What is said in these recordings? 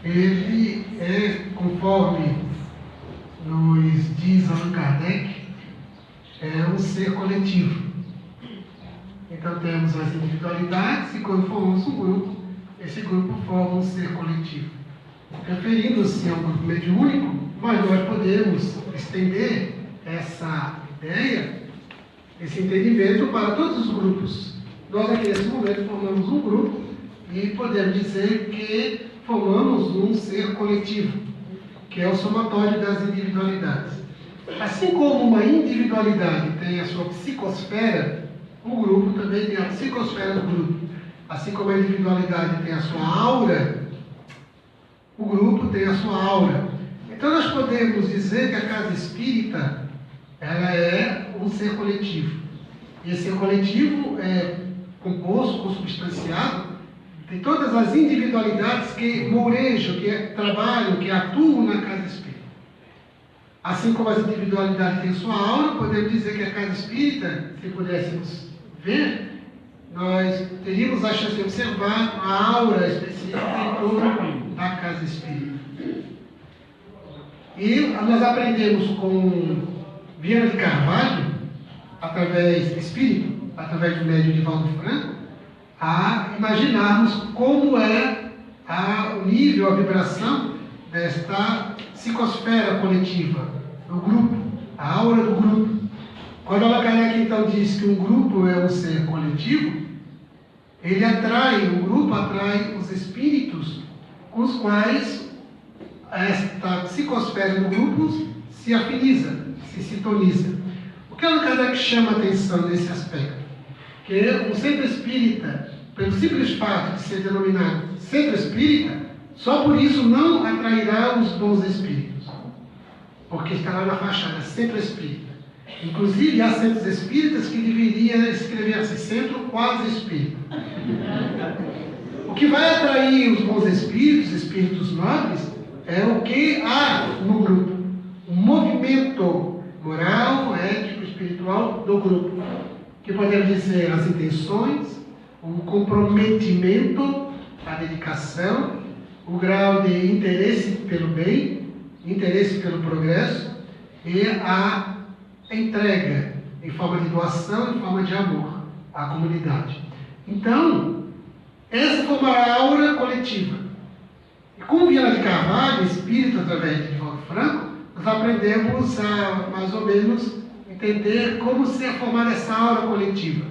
ele é, conforme nos diz Allan Kardec, é um ser coletivo. Então temos as individualidades e quando formamos um grupo, esse grupo forma um ser coletivo. Referindo-se a um grupo mediúnico, mas nós podemos estender essa ideia, esse entendimento para todos os grupos. Nós aqui nesse momento formamos um grupo e podemos dizer que formamos um ser coletivo, que é o somatório das individualidades. Assim como uma individualidade tem a sua psicosfera, o grupo também tem a psicosfera do grupo. Assim como a individualidade tem a sua aura, o grupo tem a sua aura. Então nós podemos dizer que a casa espírita, ela é um ser coletivo. E esse ser coletivo é composto, consubstanciado, tem todas as individualidades que mourejam, que trabalham, que atuam na casa espírita. Assim como as individualidades têm sua aura, podemos dizer que a casa espírita, se pudéssemos ver, nós teríamos a chance de observar a aura específica em torno da casa espírita. E nós aprendemos com Viana de Carvalho, através do espírito, através do médium Divaldo Franco, a imaginarmos como é o nível, a vibração desta psicosfera coletiva, do grupo, a aura do grupo. Quando Allan Kardec então diz que um grupo é um ser coletivo, ele o grupo atrai os espíritos com os quais esta psicosfera do grupo se afiniza, se sintoniza. O que Allan Kardec chama a atenção nesse aspecto? Que um centro espírita, pelo simples fato de ser denominado centro espírita, só por isso não atrairá os bons espíritos. Porque está lá na fachada, centro espírita. Inclusive, há centros espíritas que deveria escrever-se centro quase espírita. O que vai atrair os bons espíritos, espíritos nobres, é o que há no grupo. O movimento moral, ético, espiritual do grupo. Que podemos dizer as intenções, o comprometimento, a dedicação, o grau de interesse pelo bem, interesse pelo progresso e a entrega em forma de doação, em forma de amor à comunidade. Então, essa foi uma aura coletiva. E com Viana de Carvalho, espírito através de Divaldo Franco, nós aprendemos a mais ou menos entender como ser formada essa aura coletiva.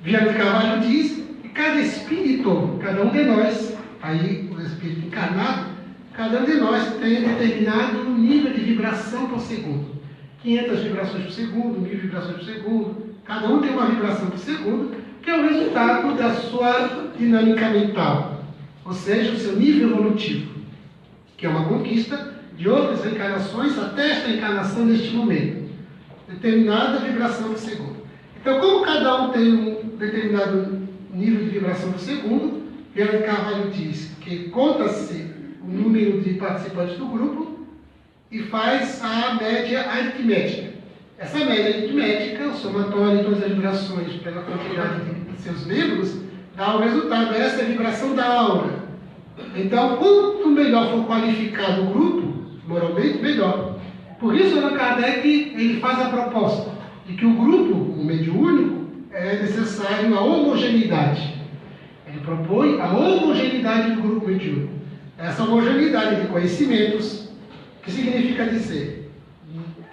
Viana de Carvalho diz que cada espírito, cada um de nós, aí o espírito encarnado, cada um de nós tem determinado nível de vibração por segundo. 500 vibrações por segundo, 1000 vibrações por segundo, cada um tem uma vibração por segundo, que é o resultado da sua dinâmica mental, ou seja, o seu nível evolutivo, que é uma conquista de outras reencarnações até esta encarnação neste momento. Determinada vibração por segundo. Então, como cada um tem um determinado nível de vibração por segundo, Viana de Carvalho diz que conta-se o número de participantes do grupo e faz a média aritmética. Essa média aritmética, o somatório de todas as vibrações pela quantidade de seus membros, dá o resultado, essa é a vibração da aura. Então, quanto melhor for qualificado o grupo, moralmente, melhor. Por isso, Allan Kardec ele faz a proposta de que o grupo, o mediúnico, é necessário a homogeneidade. Ele propõe a homogeneidade do grupo mediúnico. Essa homogeneidade de conhecimentos, que significa dizer,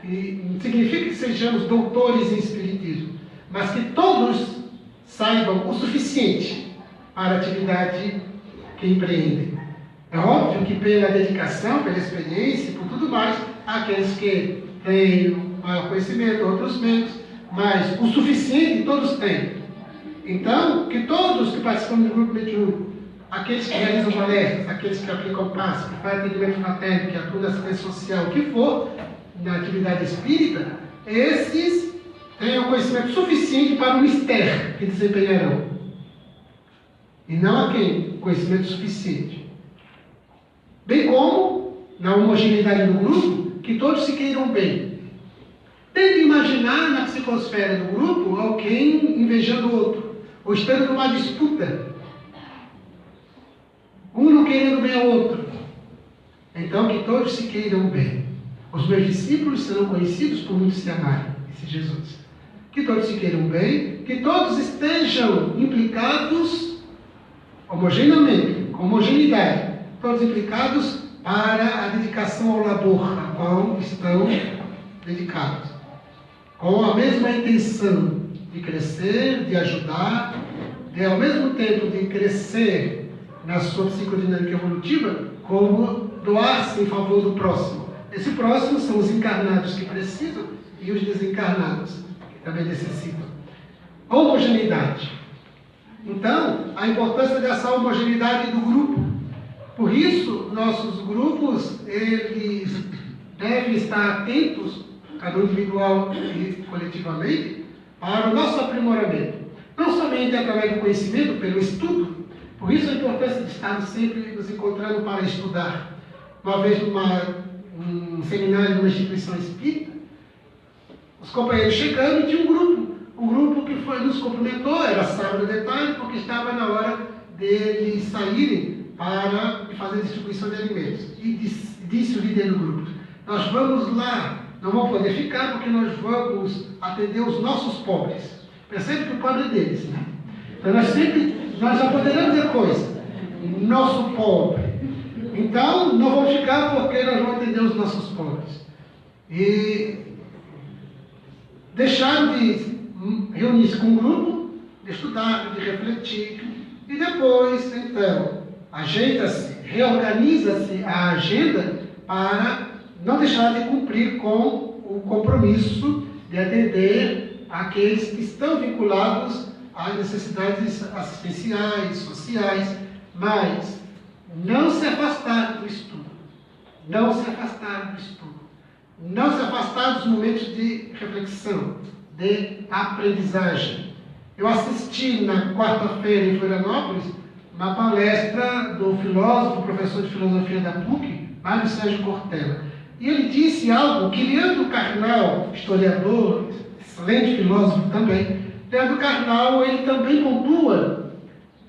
que não significa que sejamos doutores em espiritismo, mas que todos saibam o suficiente para a atividade que empreendem. É óbvio que pela dedicação, pela experiência e por tudo mais, há aqueles que têm maior conhecimento, outros menos, mas o suficiente todos têm. Então, que todos que participam do grupo mediúnico, aqueles que realizam palestras, aqueles que aplicam passe, que fazem atendimento fraterno, que atuam na assistência social, o que for, na atividade espírita, esses tenham conhecimento suficiente para o mistério que desempenharão. E não a quem? Conhecimento suficiente. Bem como, na homogeneidade do grupo, que todos se queiram bem. Tente imaginar na psicosfera do grupo alguém invejando o outro, ou estando numa disputa. Um não querendo bem ao outro. Então que todos se queiram bem. Os meus discípulos serão conhecidos por muitos se amarem, disse Jesus. Que todos se queiram bem, que todos estejam implicados homogeneamente, com homogeneidade, todos implicados para a dedicação ao labor a qual estão dedicados, com a mesma intenção de crescer, de ajudar, de ao mesmo tempo de crescer na sua psicodinâmica evolutiva, como doar-se em favor do próximo. Esse próximo são os encarnados que precisam e os desencarnados que também necessitam. Homogeneidade. Então, a importância dessa homogeneidade do grupo. Por isso, nossos grupos, eles devem estar atentos, cada um individual e coletivamente, para o nosso aprimoramento. Não somente através do conhecimento, pelo estudo. Por isso a importância de estarmos sempre nos encontrando para estudar. Uma vez num seminário de uma instituição espírita, os companheiros chegando e tinha um grupo que nos cumprimentou, era sábado de tarde, porque estava na hora deles saírem para fazer distribuição de alimentos. E disse o líder do grupo: nós vamos lá, não vamos poder ficar porque nós vamos atender os nossos pobres. Percebe que o pobre é deles, né? Então nós só poderemos dizer coisa, nosso pobre. Então não vamos ficar porque nós vamos atender os nossos pobres. E deixaram de reunir-se com um grupo, de estudar, de refletir, e depois, então, ajeita-se, reorganiza-se a agenda para não deixar de cumprir com o compromisso de atender aqueles que estão vinculados às necessidades assistenciais, sociais, mas não se afastar do estudo, não se afastar do estudo, não se afastar dos momentos de reflexão, de aprendizagem. Eu assisti na quarta-feira em Florianópolis uma palestra do filósofo, professor de filosofia da PUC, Mário Sérgio Cortella. E ele disse algo que Leandro Carnal, historiador, excelente filósofo também, Leandro Carnal, ele também pontua.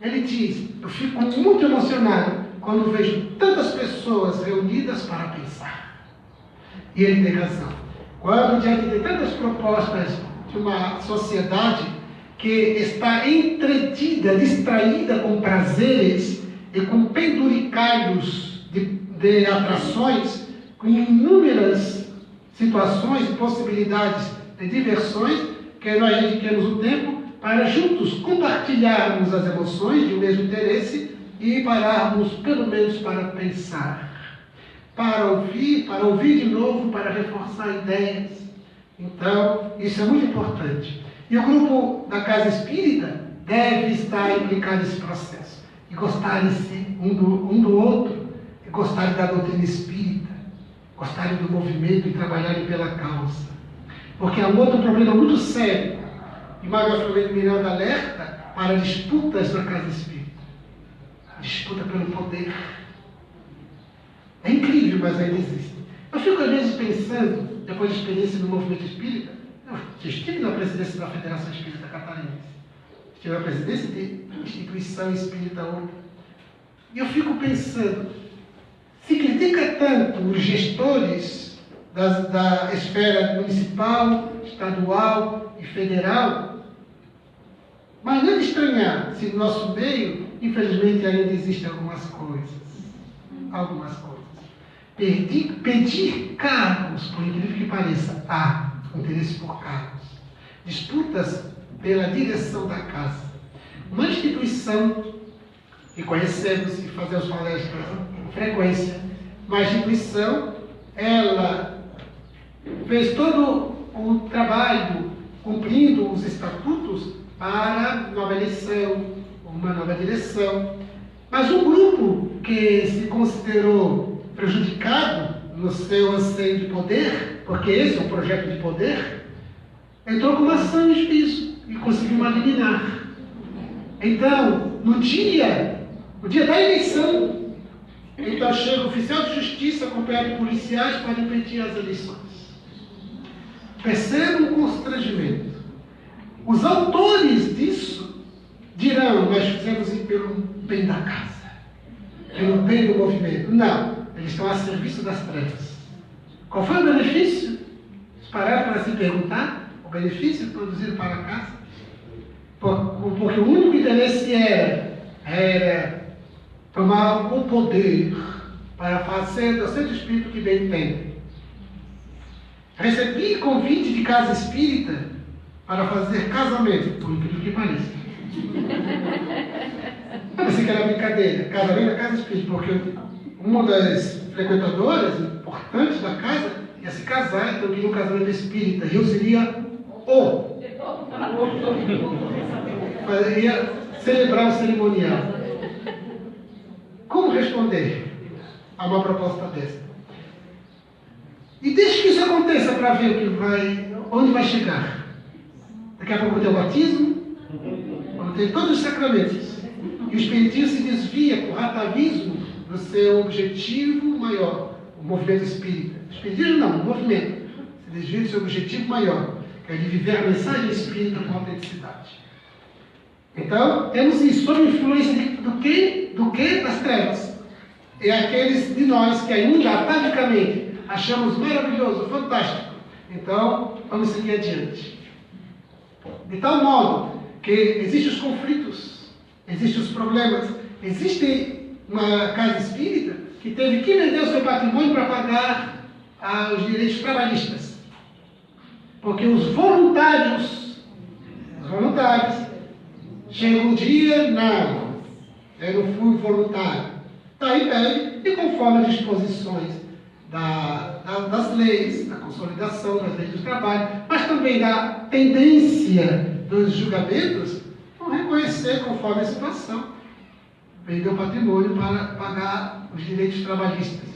Ele diz: eu fico muito emocionado quando vejo tantas pessoas reunidas para pensar. E ele tem razão. Quando, diante de tantas propostas de uma sociedade que está entretida, distraída com prazeres e com penduricalhos de atrações, com inúmeras situações e possibilidades de diversões, que nós dediquemos o tempo para juntos compartilharmos as emoções de um mesmo interesse e pararmos pelo menos para pensar, para ouvir de novo, para reforçar ideias. Então, isso é muito importante. E o grupo da Casa Espírita deve estar implicado nesse processo. E gostarem-se um do outro, e gostarem da doutrina espírita, gostarem do movimento e trabalharem pela causa. Porque há um outro problema muito sério. E Maria Flamengo Miranda alerta para disputas na Casa Espírita. A disputa pelo poder. É incrível, mas ainda existe. Eu fico às vezes pensando, depois da experiência do movimento espírita, eu estive na presidência da Federação Espírita Catarinense, estive na presidência de instituição espírita outra, e eu fico pensando, se critica tanto os gestores da esfera municipal, estadual e federal, mas não é de estranhar se no nosso meio, infelizmente, ainda existem algumas coisas. Pedir cargos, por incrível que pareça, há interesse por cargos. Disputas pela direção da casa. Uma instituição que conhecemos e fazemos palestras com frequência, uma instituição, ela fez todo o trabalho cumprindo os estatutos para nova eleição, uma nova direção. Mas um grupo que se considerou prejudicado no seu anseio de poder, porque esse é um projeto de poder, entrou com uma ação em juízo e conseguiu uma liminar. Então, no dia da eleição, então chega o oficial de justiça acompanhado de policiais para impedir as eleições. Percebam o constrangimento. Os autores disso dirão: nós fizemos pelo bem da casa, pelo bem do movimento. Não. eles estão a serviço das trevas. Qual foi o benefício? Pararam para se perguntar o benefício produzido para a casa? Porque o único interesse era tomar o poder para fazer do Santo Espírito que bem tem. Recebi convite de casa espírita para fazer casamento, por incrível que pareça. Eu pensei que era brincadeira, casamento na casa espírita, porque uma das frequentadoras importantes da casa ia se casar, então eu queria um casamento espírita, e eu seria ia celebrar o cerimonial. Como responder a uma proposta dessa? E deixe que isso aconteça para ver onde vai chegar. Daqui a pouco vai ter o batismo, vai ter todos os sacramentos. E o espiritismo se desvia com o atavismo do seu objetivo maior, o movimento espírita. O espiritismo não, o movimento se desvia do seu objetivo maior, que é de viver a mensagem espírita com autenticidade. Então, temos isso, sob influência do que? Das trevas. É aqueles de nós que ainda atavicamente achamos maravilhoso, fantástico. Então, vamos seguir adiante. De tal modo que existem os conflitos, existem os problemas, existe uma casa espírita que teve que vender o seu patrimônio para pagar os direitos trabalhistas. Porque os voluntários, chega um dia, não, eu não fui voluntário. Está aí, pede, e conforme as disposições das leis, da consolidação das leis do trabalho, mas também da tendência dos julgamentos, vão reconhecer conforme a situação, vender o patrimônio para pagar os direitos trabalhistas.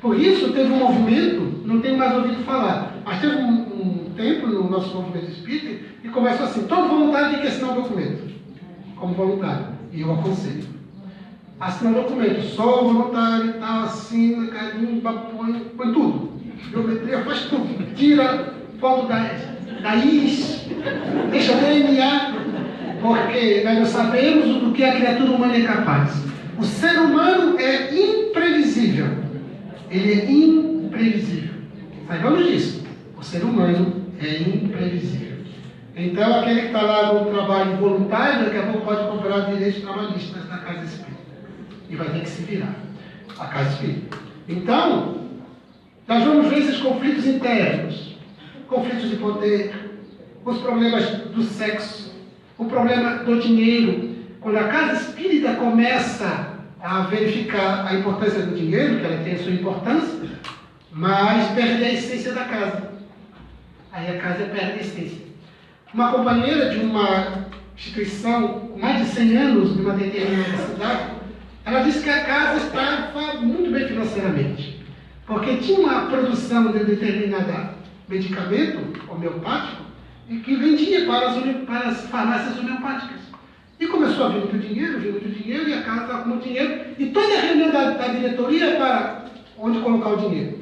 Por isso, teve um movimento, não tenho mais ouvido falar, mas teve um tempo no nosso movimento espírita que começou assim: todo voluntário tem que assinar um documento, como voluntário, e eu aconselho. Assina um documento, sou voluntário e tal, assina, carimba, põe tudo. Biometria, faz tudo. Tira foto da IS, deixa o DNA, porque nós não sabemos do que a criatura humana é capaz. O ser humano é imprevisível. Ele é imprevisível. Saibamos disso. O ser humano é imprevisível. Então, aquele que está lá no trabalho voluntário, daqui a pouco pode cobrar direitos trabalhistas da casa espírita. E vai ter que se virar a casa espírita. Então, nós vamos ver esses conflitos internos, conflitos de poder, os problemas do sexo, o problema do dinheiro. Quando a casa espírita começa a verificar a importância do dinheiro, que ela tem a sua importância, mas perde a essência da casa. Aí a casa perde a essência. Uma companheira de uma instituição com mais de 100 anos de uma determinada cidade, ela disse que a casa estava muito bem financeiramente, porque tinha uma produção de determinado medicamento homeopático e que vendia para as farmácias homeopáticas. E começou a vir muito dinheiro, e a casa estava com muito dinheiro, e toda a reunião da diretoria para onde colocar o dinheiro.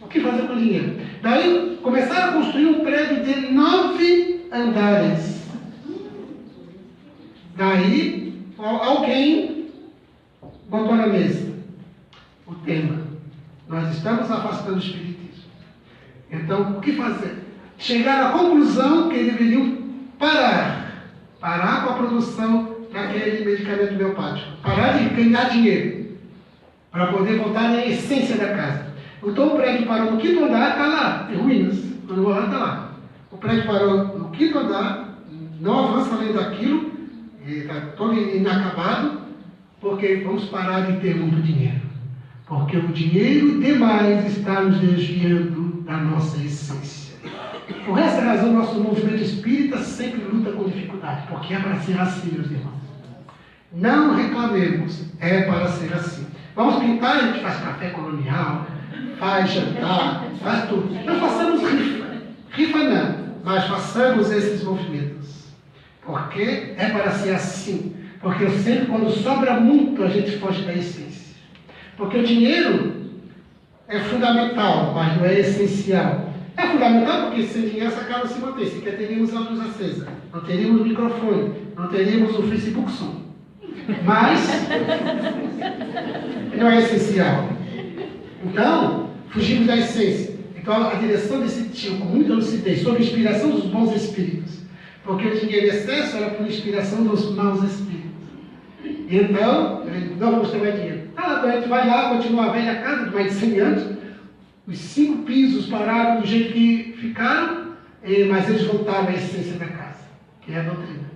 O que fazer com o dinheiro? Daí começaram a construir um prédio de 9 andares. Daí alguém botou na mesa o tema: nós estamos afastando o espiritismo. Então, o que fazer? Chegaram à conclusão que deveriam parar com a produção daquele medicamento homeopático, parar de ganhar dinheiro, para poder voltar à essência da casa. Então o prédio parou no 5º andar, está lá, em ruínas. Quando eu vou lá, está lá. O prédio parou no 5º andar, não avança além daquilo, está todo inacabado, porque vamos parar de ter muito dinheiro. Porque o dinheiro demais está nos desviando da nossa essência. Por essa razão, nosso movimento espírita sempre luta com dificuldade, porque é para ser assim, meus irmãos. Não reclamemos, é para ser assim. Vamos pintar, a gente faz café colonial, faz jantar, faz tudo. Não façamos rifa não, mas façamos esses movimentos. Porque é para ser assim. Porque eu sempre, quando sobra muito, a gente foge da essência. Porque o dinheiro é fundamental, mas não é essencial. É fundamental porque sem dinheiro essa casa não se mantém. Sequer teríamos a luz acesa, não teríamos microfone, não teríamos o Facebook som. Mas não é essencial. Então, fugimos da essência. Então, a direção desse tio, com muita lucidez, sob inspiração dos bons espíritos. Porque o dinheiro em excesso era por inspiração dos maus espíritos. E então, não vamos ter mais dinheiro. Tá, a gente vai lá, continua a velha casa de mais de 100 anos. Os 5 pisos pararam do jeito que ficaram, mas eles voltaram à essência da casa, que é a doutrina.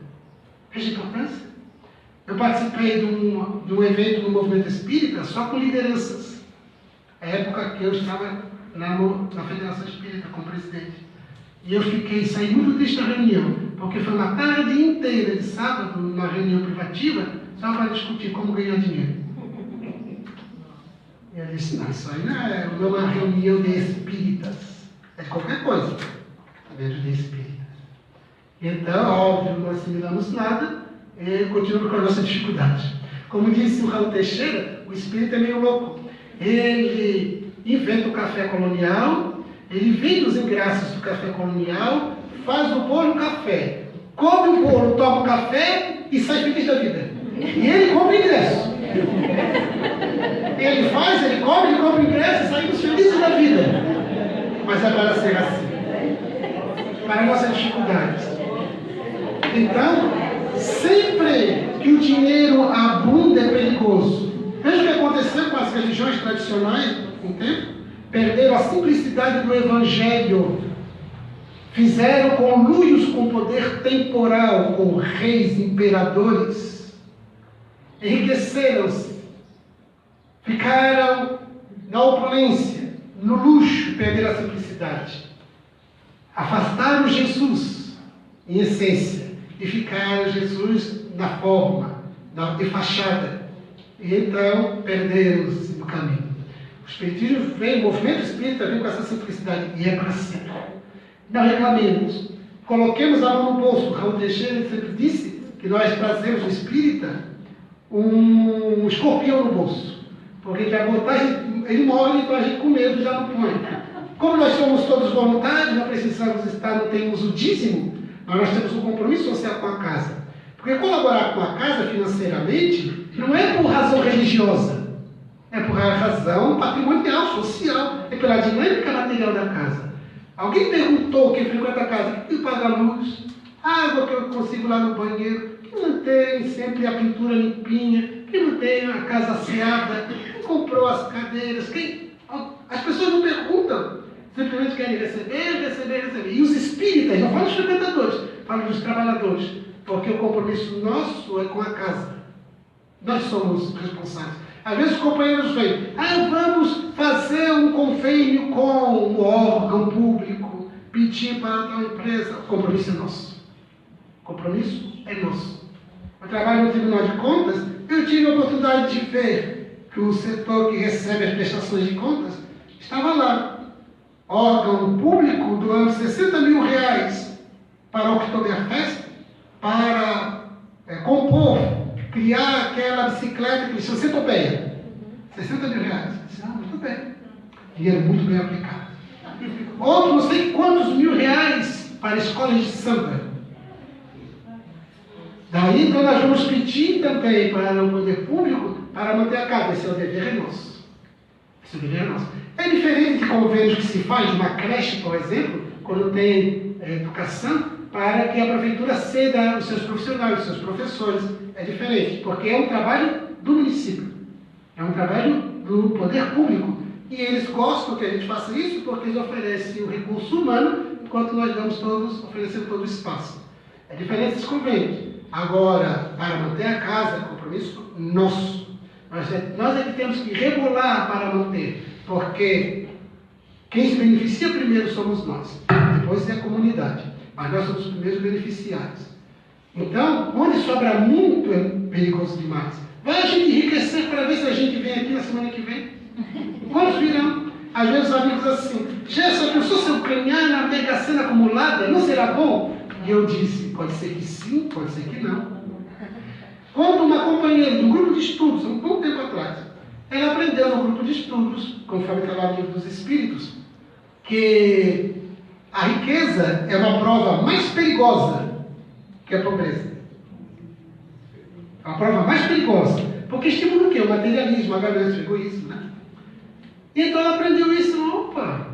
Veja a importância. Eu participei de um evento do movimento espírita só com lideranças. A época que eu estava na Federação Espírita como presidente. E eu saí muito triste da reunião, porque foi uma tarde inteira de sábado, numa reunião privativa, só para discutir como ganhar dinheiro. E eu disse, não, isso aí não é uma reunião de espíritas, é de qualquer coisa, dentro de espíritas. Então, óbvio, não assimilamos nada, e continuamos com a nossa dificuldade. Como disse o Raul Teixeira, o espírito é meio louco. Ele inventa o café colonial, ele vende os engraços do café colonial, faz o bolo e o café, come o bolo, toma o café e sai feliz da vida. E ele compra o ingresso. Ele faz, ele compra o ingresso e saímos felizes da vida. Mas é para ser assim. Para nossas dificuldades. Então, sempre que o dinheiro abunda é perigoso. Veja o que aconteceu com as religiões tradicionais com o tempo. Perderam a simplicidade do Evangelho. Fizeram conluios com poder temporal, com reis, imperadores. Enriqueceram-se. Ficaram na opulência, no luxo, perderam a simplicidade. Afastaram Jesus, em essência, e ficaram Jesus na forma, de fachada. E então perderam-se no caminho. O Espiritismo vem, o movimento espírita vem com essa simplicidade, e é para ser. Não reclamemos. Coloquemos a mão no bolso. Raul Teixeira sempre disse que nós trazemos o espírita um escorpião no bolso. Porque ele vai botar, ele morre, então a gente com medo já não põe. Como nós somos todos voluntários, não precisamos estar, não temos o dízimo, mas nós temos um compromisso social com a casa. Porque colaborar com a casa financeiramente não é por razão religiosa, é por razão patrimonial, social, é pela dinâmica material da casa. Alguém perguntou, quem frequenta a casa, quem paga a luz, a água que eu consigo lá no banheiro, quem mantém sempre a pintura limpinha, quem mantém a casa asseada, quem comprou as cadeiras, as pessoas não perguntam, simplesmente querem receber. E os espíritas, não falo dos frequentadores, falo dos trabalhadores, porque o compromisso nosso é com a casa. Nós somos responsáveis. Às vezes os companheiros vêm, vamos fazer um convênio com um órgão público, pedir para tal empresa. O compromisso é nosso. O compromisso é nosso. Eu trabalho no Tribunal de Contas, eu tive a oportunidade de ver que o setor que recebe as prestações de contas estava lá. Órgão público doando R$60 mil para o Oktoberfest, para compor, criar aquela bicicleta que chama Centopeia. R$60 mil. Muito bem. Dinheiro muito bem aplicado. Outro não sei quantos R$1.000 para escolas de samba. Daí então nós vamos pedir também para o poder público para manter a casa. Esse é o dever nosso. Esse é o dever nosso. É diferente de convênios que se faz de uma creche, por exemplo, quando tem educação, para que a prefeitura ceda os seus profissionais, os seus professores. É diferente, porque é um trabalho do município. É um trabalho do poder público. E eles gostam que a gente faça isso porque eles oferecem o recurso humano, enquanto nós oferecemos todo o espaço. É diferente desses convênios. Agora, para manter a casa, é compromisso nosso. Nós é que temos que regular para manter, porque quem se beneficia primeiro somos nós, depois é a comunidade, mas nós somos os primeiros beneficiários. Então, onde sobra muito é perigoso demais. Vai a gente enriquecer para ver se a gente vem aqui na semana que vem. Quantos virão? Às vezes os amigos assim, Gerson, pensou se eu ganhar na Mega Sena acumulada, não será bom? E eu disse, pode ser que sim, pode ser que não. Quando uma companheira de um grupo de estudos, há um pouco tempo atrás, ela aprendeu no grupo de estudos, conforme está lá no livro dos Espíritos, que a riqueza é uma prova mais perigosa que a pobreza. A prova mais perigosa. Porque estimula o quê? O materialismo, a ganância, o egoísmo, né? Então ela aprendeu isso, opa.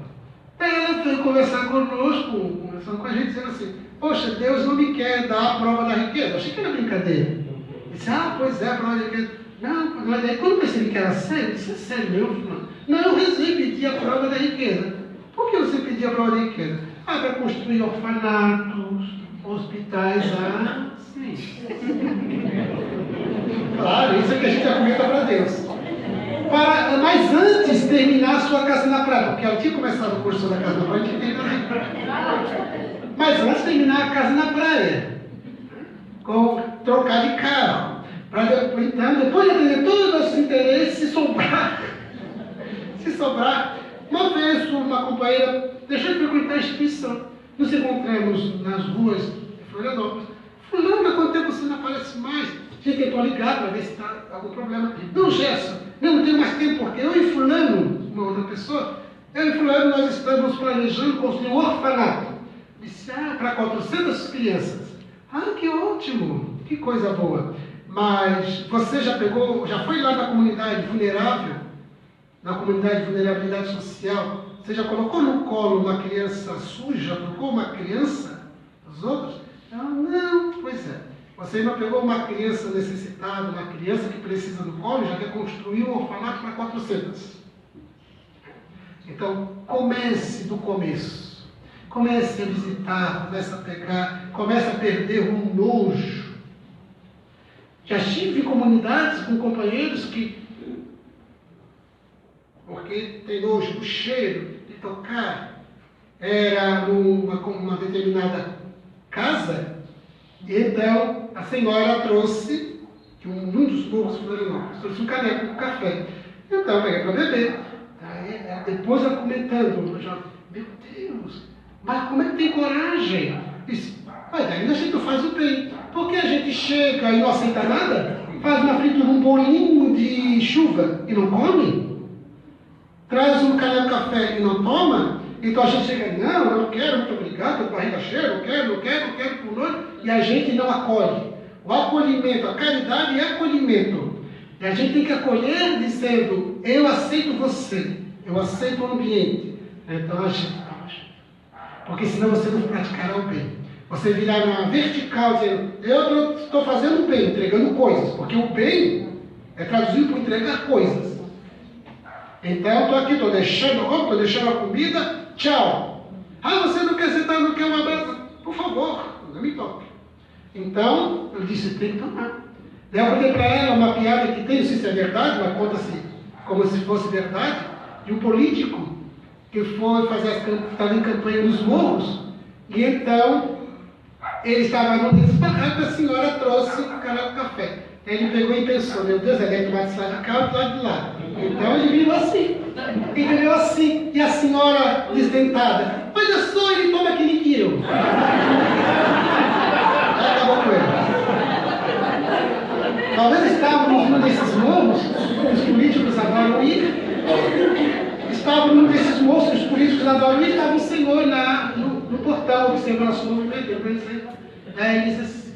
Aí ela veio conversar conosco, conversando com a gente, dizendo assim, poxa, Deus não me quer dar a prova da riqueza. Eu achei que era brincadeira. Eu disse, pois é, a prova da riqueza. Não, mas aí quando eu percebi que era sério, eu disse, é sério meu? Não, eu resolvi pedir a prova da riqueza. Por que você pediu a prova da riqueza? Para construir orfanatos, hospitais, sim. Claro, isso é que a gente argumenta para Deus. Mas antes de terminar a sua casa na praia, porque ela tinha começado o curso da casa na praia, tinha terminado. Mas antes de terminar a casa na praia, com trocar de carro. Então, depois de atender todos os nossos interesses, se sobrar, uma vez uma companheira deixou de frequentar a instituição. Nos encontramos nas ruas de Florianópolis. Fulana, quanto tempo você não aparece mais? A gente tentou ligar para ver se está algum problema. Não, Gerson, não tenho mais tempo, porque eu e Fulano, uma outra pessoa, eu e Fulano, nós estamos planejando construir um orfanato. Disse, para 400 crianças. Que ótimo, que coisa boa. Mas você já foi lá na comunidade vulnerável, na comunidade de vulnerabilidade social, você já colocou no colo uma criança suja, colocou uma criança, os outros? Não, pois é. Você ainda pegou uma criança necessitada, uma criança que precisa do colo, já quer construir um orfanato para 400. Então, comece do começo. Comece a visitar, comece a pegar, comece a perder o nojo. Já estive em comunidades com companheiros que, porque tem nojo do cheiro, de tocar, era numa determinada casa, e então a senhora trouxe, de um dos morros de Florianópolis, trouxe um caneco com café. Então, peguei para beber. Depois ela comentando, meu Deus, mas como é que tem coragem? Disse, ainda a gente faz o bem. Porque a gente chega e não aceita nada, faz uma fritura, um bolinho de chuva e não come, traz um caneco de café e não toma, então a gente chega, não quero, muito obrigado, estou com a barriga cheia, não quero, por noite, e a gente não acolhe. O acolhimento, a caridade é acolhimento. E a gente tem que acolher dizendo, eu aceito você, eu aceito o ambiente. Então a gente porque senão você não praticará o bem. Você virá na vertical dizendo, eu estou fazendo o bem, entregando coisas, porque o bem é traduzido por entregar coisas. Então, estou aqui, estou deixando a comida, tchau. Você não quer sentar, não quer uma abraço? Por favor, não me toque. Então, eu disse, tem que tomar. Daí eu contei para ela uma piada que tem, não sei se é verdade, mas conta-se como se fosse verdade, de um político que foi estava em campanha nos morros, e então ele estava no desbarraco e a senhora trouxe o caneco de café. Ele pegou e pensou, meu Deus, ele é tomar de lá de cá ou do lado de lá. Então ele virou assim, e a senhora desdentada, olha só, ele toma aquele que eu. Acabou com ele. Talvez estávamos num desses morros, os políticos adoram ir, estava num desses morros que os políticos adoram ir, estava um senhor lá no portão, observando nosso movimento, eu pensei. Aí ele disse assim,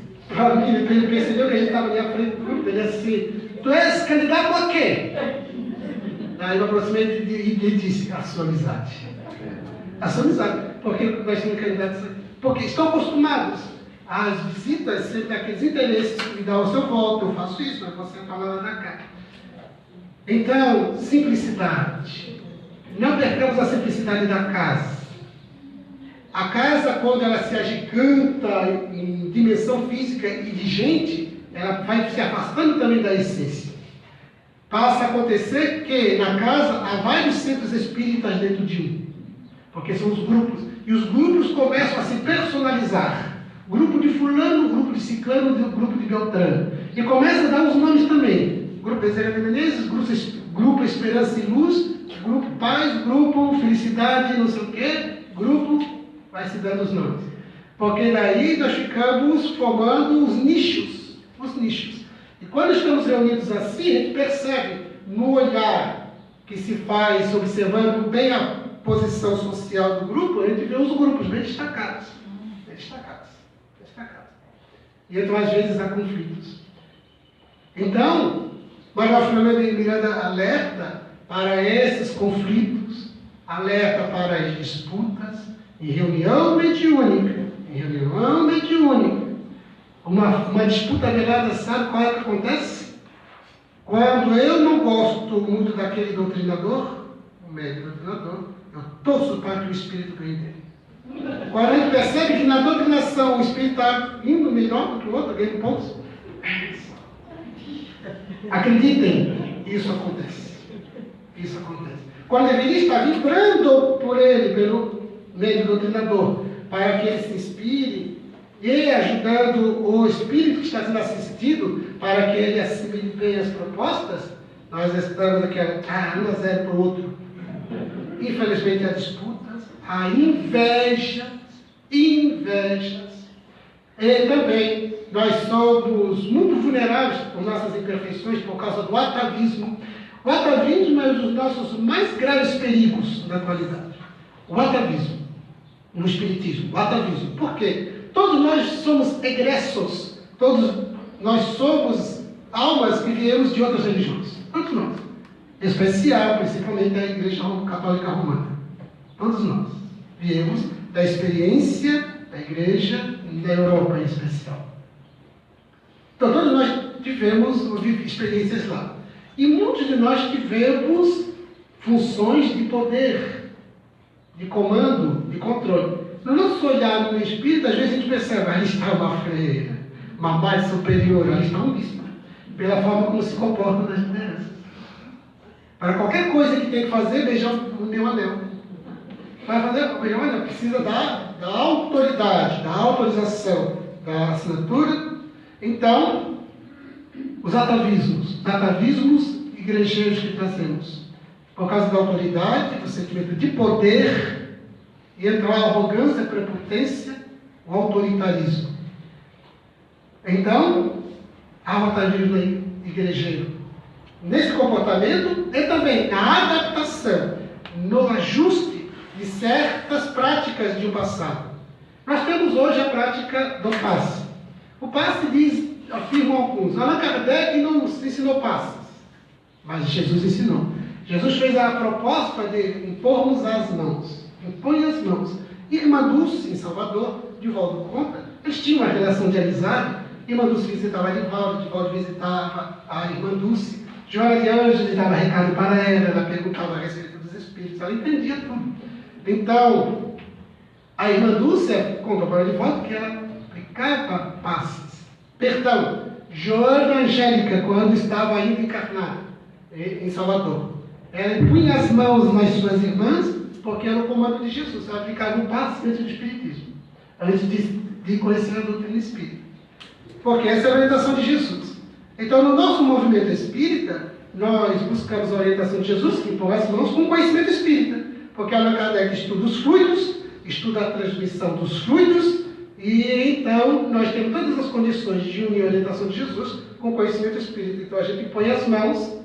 ele percebeu que a gente estava ali à frente do grupo, ele disse assim, tu és candidato a quê? Aí eu aproximei e disse, a sua amizade. A sua amizade, porque nós somos candidatos, porque estão acostumados às visitas, sempre aqueles interesses, me dá o seu voto, eu faço isso, mas você fala lá na cara. Então, simplicidade. Não percamos a simplicidade da casa. A casa, quando ela se agiganta em dimensão física e de gente, ela vai se afastando também da essência. Passa a acontecer que na casa há vários centros espíritas dentro de um, porque são os grupos. E os grupos começam a se personalizar. Grupo de fulano, grupo de ciclano, grupo de beltrano. E começa a dar os nomes também. Grupo Bezerra de Menezes, grupo Esperança e Luz, grupo Paz, grupo Felicidade, não sei o quê, grupo... vai se dando os nomes. Porque daí nós ficamos formando os nichos. E quando estamos reunidos assim, a gente percebe no olhar que se faz, observando bem a posição social do grupo, a gente vê os grupos bem destacados. E então às vezes há conflitos. Então, Manuel Filomeno de Miranda alerta para esses conflitos, alerta para as disputas, em reunião mediúnica. Uma disputa velada, sabe qual é que acontece? Quando eu não gosto muito daquele doutrinador, o médico doutrinador, eu torço para que o espírito ganhe dele. Quando a gente percebe que na doutrinação o espírito está indo melhor do que o outro, ganhando pontos, acreditem, isso acontece. Quando deveria estar vibrando por ele, pelo médico doutrinador, para que ele se inspire, e ajudando o espírito que está sendo assistido para que ele assimile bem as propostas, nós estamos aqui 1-0 para o outro. Infelizmente há disputas, há invejas, e também nós somos muito vulneráveis por nossas imperfeições por causa do atavismo. O atavismo é um dos nossos mais graves perigos na atualidade. O atavismo, no espiritismo, o atavismo. Por quê? Todos nós somos egressos, todos nós somos almas que viemos de outras religiões. Todos nós. Em especial, principalmente a Igreja Católica Romana. Todos nós viemos da experiência da Igreja na Europa, em especial. Então, todos nós tivemos experiências lá. E muitos de nós tivemos funções de poder, de comando, de controle. No nosso olhar no espírito, às vezes a gente percebe, ali está uma freira, uma mais superior, ali está um bispo, pela forma como se comporta nas lideranças. Para qualquer coisa que tem que fazer, beijar o meu anel. Para fazer beijar o anel, precisa da autoridade, da autorização, da assinatura. Então, os atavismos igrejeiros que trazemos, por causa da autoridade, do sentimento de poder, e entrou a arrogância, a prepotência, o autoritarismo. Então, há o atavismo igrejeiro. Nesse comportamento e também na adaptação, no ajuste de certas práticas de um passado. Nós temos hoje a prática do passe. O passe afirmam alguns, Allan Kardec não ensinou passes, mas Jesus ensinou. Jesus fez a proposta de impormos as mãos. Impõe as mãos. Irmã Dulce, em Salvador, Divaldo conta, eles tinham uma relação de amizade. Irmã Dulce visitava Divaldo visitava a Irmã Dulce. Joana de Anjos dava recado para ela perguntava a respeito dos espíritos, ela entendia tudo. Então, a Irmã Dulce contou para Divaldo que ela aplicava passes. Perdão, Joana Angélica, quando estava ainda encarnada em Salvador, ela punha as mãos nas suas irmãs, porque era o comando de Jesus, ela aplicava um passe dentro do Espiritismo, antes de conhecer a doutrina espírita. Porque essa é a orientação de Jesus. Então, no nosso movimento espírita, nós buscamos a orientação de Jesus, que impõe as mãos, com o conhecimento espírita. Porque Allan Kardec estuda os fluidos, estuda a transmissão dos fluidos, e então nós temos todas as condições de unir a orientação de Jesus com o conhecimento espírita. Então, a gente põe as mãos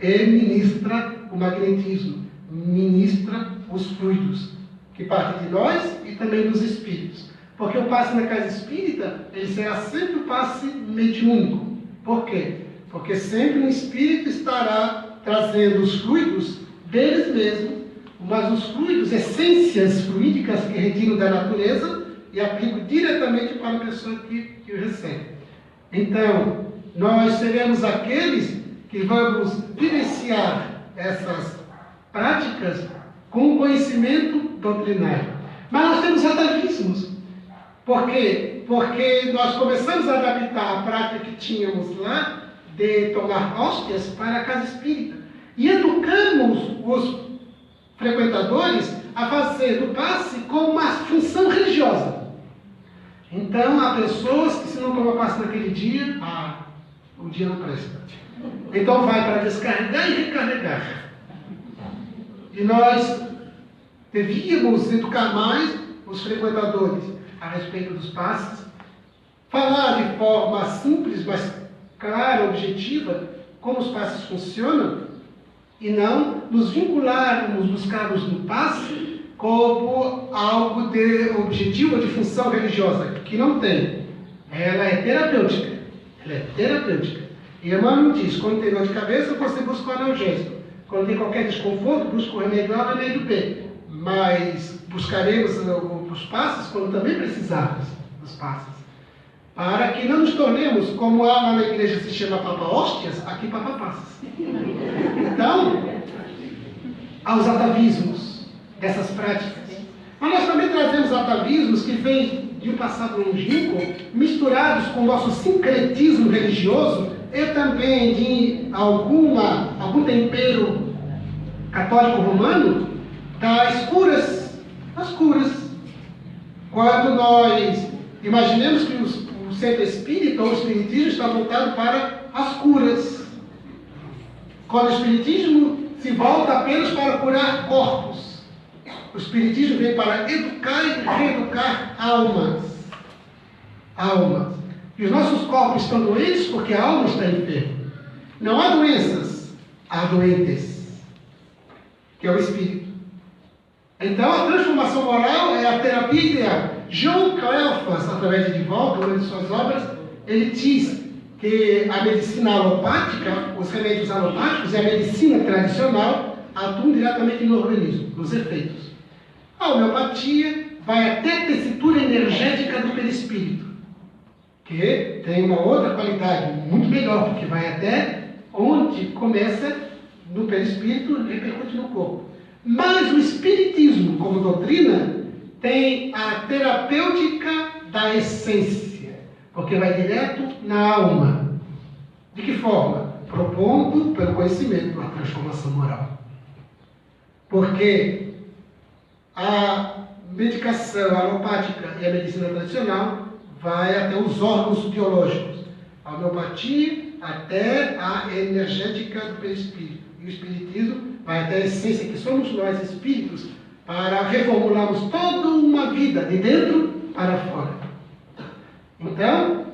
e ministra o magnetismo, ministra os fluidos, que partem de nós e também dos espíritos. Porque o passe na casa espírita, ele será sempre um passe mediúnico. Por quê? Porque sempre um espírito estará trazendo os fluidos deles mesmos, mas os fluidos, essências fluídicas que retiram da natureza e aplicam diretamente para a pessoa que o recebe. Então, nós seremos aqueles que vamos vivenciar essas práticas com conhecimento doutrinário. Mas nós temos atavismos. Por quê? Porque nós começamos a adaptar a prática que tínhamos lá de tomar hóstias para a casa espírita. E educamos os frequentadores a fazer do passe como uma função religiosa. Então, há pessoas que se não tomar passe naquele dia, o dia não presta. Então vai para descarregar e recarregar. E nós devíamos educar mais os frequentadores a respeito dos passes, falar de forma simples, mas clara, objetiva, como os passes funcionam, e não nos vincularmos, buscarmos no passe como algo de objetivo ou de função religiosa, que não tem. Ela é terapêutica. E Emmanuel diz, quando tem dor de cabeça, você busca o analgésico. Quando tem qualquer desconforto, busca o remédio A, o remédio B. Mas buscaremos os passos quando também precisarmos dos passos. Para que não nos tornemos, como lá na igreja se chama Papa Hóstias, aqui Papa Passas. Então, aos atavismos dessas práticas. Mas nós também trazemos atavismos que vêm de um passado longínquo, misturados com o nosso sincretismo religioso e também de algum tempero católico romano das curas. Quando nós imaginemos que o centro espírita ou o espiritismo está voltado para as curas. Quando o espiritismo se volta apenas para curar corpos. O espiritismo vem para educar e reeducar almas. E os nossos corpos estão doentes porque a alma está enferma. Não há doenças, há doentes, que é o espírito. Então, a transformação moral é a terapia ideal. João Cleofas, através de Divaldo, uma de suas obras, ele diz que a medicina alopática, os remédios alopáticos e a medicina tradicional atuam diretamente no organismo, nos efeitos. A homeopatia vai até a tessitura energética do perispírito, que tem uma outra qualidade muito melhor, porque vai até onde começa no perispírito e repercute no corpo. Mas o espiritismo, como doutrina, tem a terapêutica da essência, porque vai direto na alma. De que forma? Propondo, pelo conhecimento, a transformação moral. Porque a medicação alopática e a medicina tradicional vai até os órgãos biológicos. A homeopatia até a energética do perispírito. E o espiritismo vai até a essência, que somos nós, espíritos, para reformularmos toda uma vida, de dentro para fora. Então,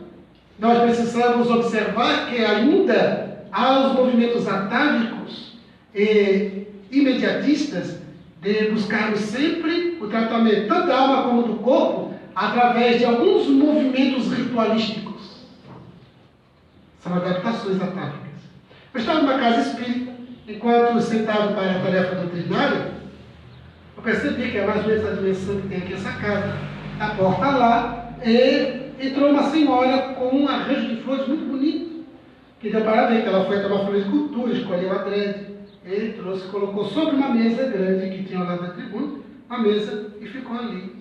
nós precisamos observar que ainda há os movimentos atávicos e imediatistas de buscarmos sempre o tratamento, tanto da alma como do corpo, através de alguns movimentos ritualísticos. São adaptações atávicas. Eu estava numa casa espírita, enquanto sentado para a tarefa doutrinária, eu percebi que é mais ou menos a dimensão que tem aqui essa casa. A porta lá, e entrou uma senhora com um arranjo de flores muito bonito, que deu para ver que ela foi até uma floricultura, escolheu a dread, e trouxe, colocou sobre uma mesa grande que tinha ao lado da tribuna, uma mesa, e ficou ali.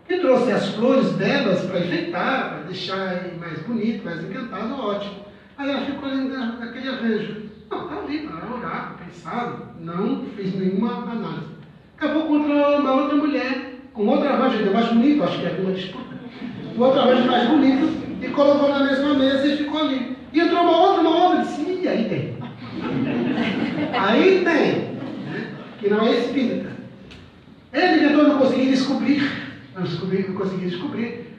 E trouxe as flores delas para enfeitar, para deixar mais bonito, mais encantado, ótimo. Aí ela ficou ali naquele arranjo. Não, está ali, para orar, para pensar, não fez nenhuma análise. Acabou contra uma outra mulher, com outro arranjo ainda mais bonito, acho que havia uma disputa, com outro arranjo mais bonito, e colocou na mesma mesa e ficou ali. E entrou uma outra, disse, e aí tem. Aí tem, né? Que não é espírita. Ele inventou, não conseguia descobrir,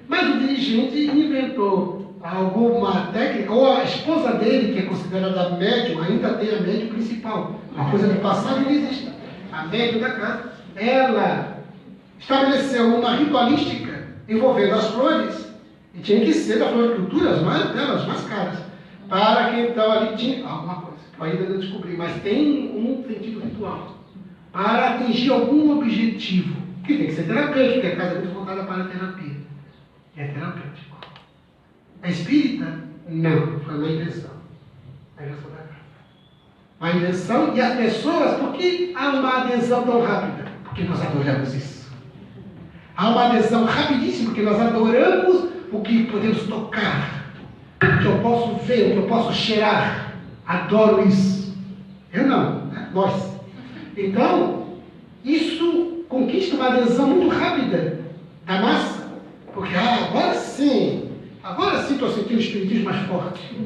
mas o dirigente inventou alguma técnica, ou a esposa dele, que é considerada médium, ainda tem a médium principal. Uma coisa do passado não existe. A médium da casa, ela estabeleceu uma ritualística envolvendo as flores, e tinha que ser da floricultura, as mais caras, para que então ali tinha alguma coisa, que eu ainda não descobri, mas tem um sentido ritual, para atingir algum objetivo, que tem que ser terapêutico, porque a casa é muito voltada para a terapia. E é terapêutico. É espírita? Não, foi uma invenção. A invenção da casa. Uma invenção, e as pessoas, por que há uma adesão tão rápida? Porque nós adoramos isso. Há uma adesão rapidíssima, porque nós adoramos o que podemos tocar, o que eu posso ver, o que eu posso cheirar. Adoro isso. Eu não, né? Nós. Então, isso conquista uma adesão muito rápida da massa, porque agora sim estou sentindo o espiritismo mais forte.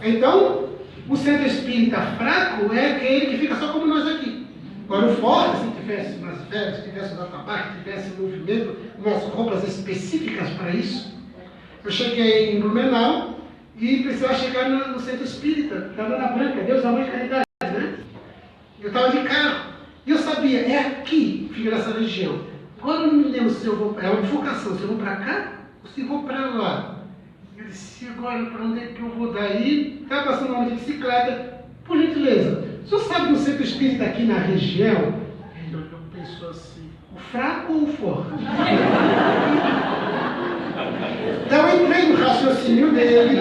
Então, o centro espírita fraco é aquele que fica só como nós aqui. Agora, o forte, se tivesse umas velas, se tivesse um atabaque, se tivesse um movimento, umas roupas específicas para isso. Eu cheguei em Blumenau e precisava chegar no centro espírita, da Dona Branca, Deus da Mãe de Caridade, né? Eu estava de carro e eu sabia, é aqui, fica nessa região. Agora eu não me lembro se eu vou, é uma bifurcação, se eu vou para cá ou se eu vou para lá. Eu disse, agora para onde é que eu vou daí? Estava passando uma de bicicleta. Por gentileza, o senhor sabe do centro espírita aqui na região? Ele olhou e pensou assim, o fraco ou o forte? Então eu entrei no raciocínio dele,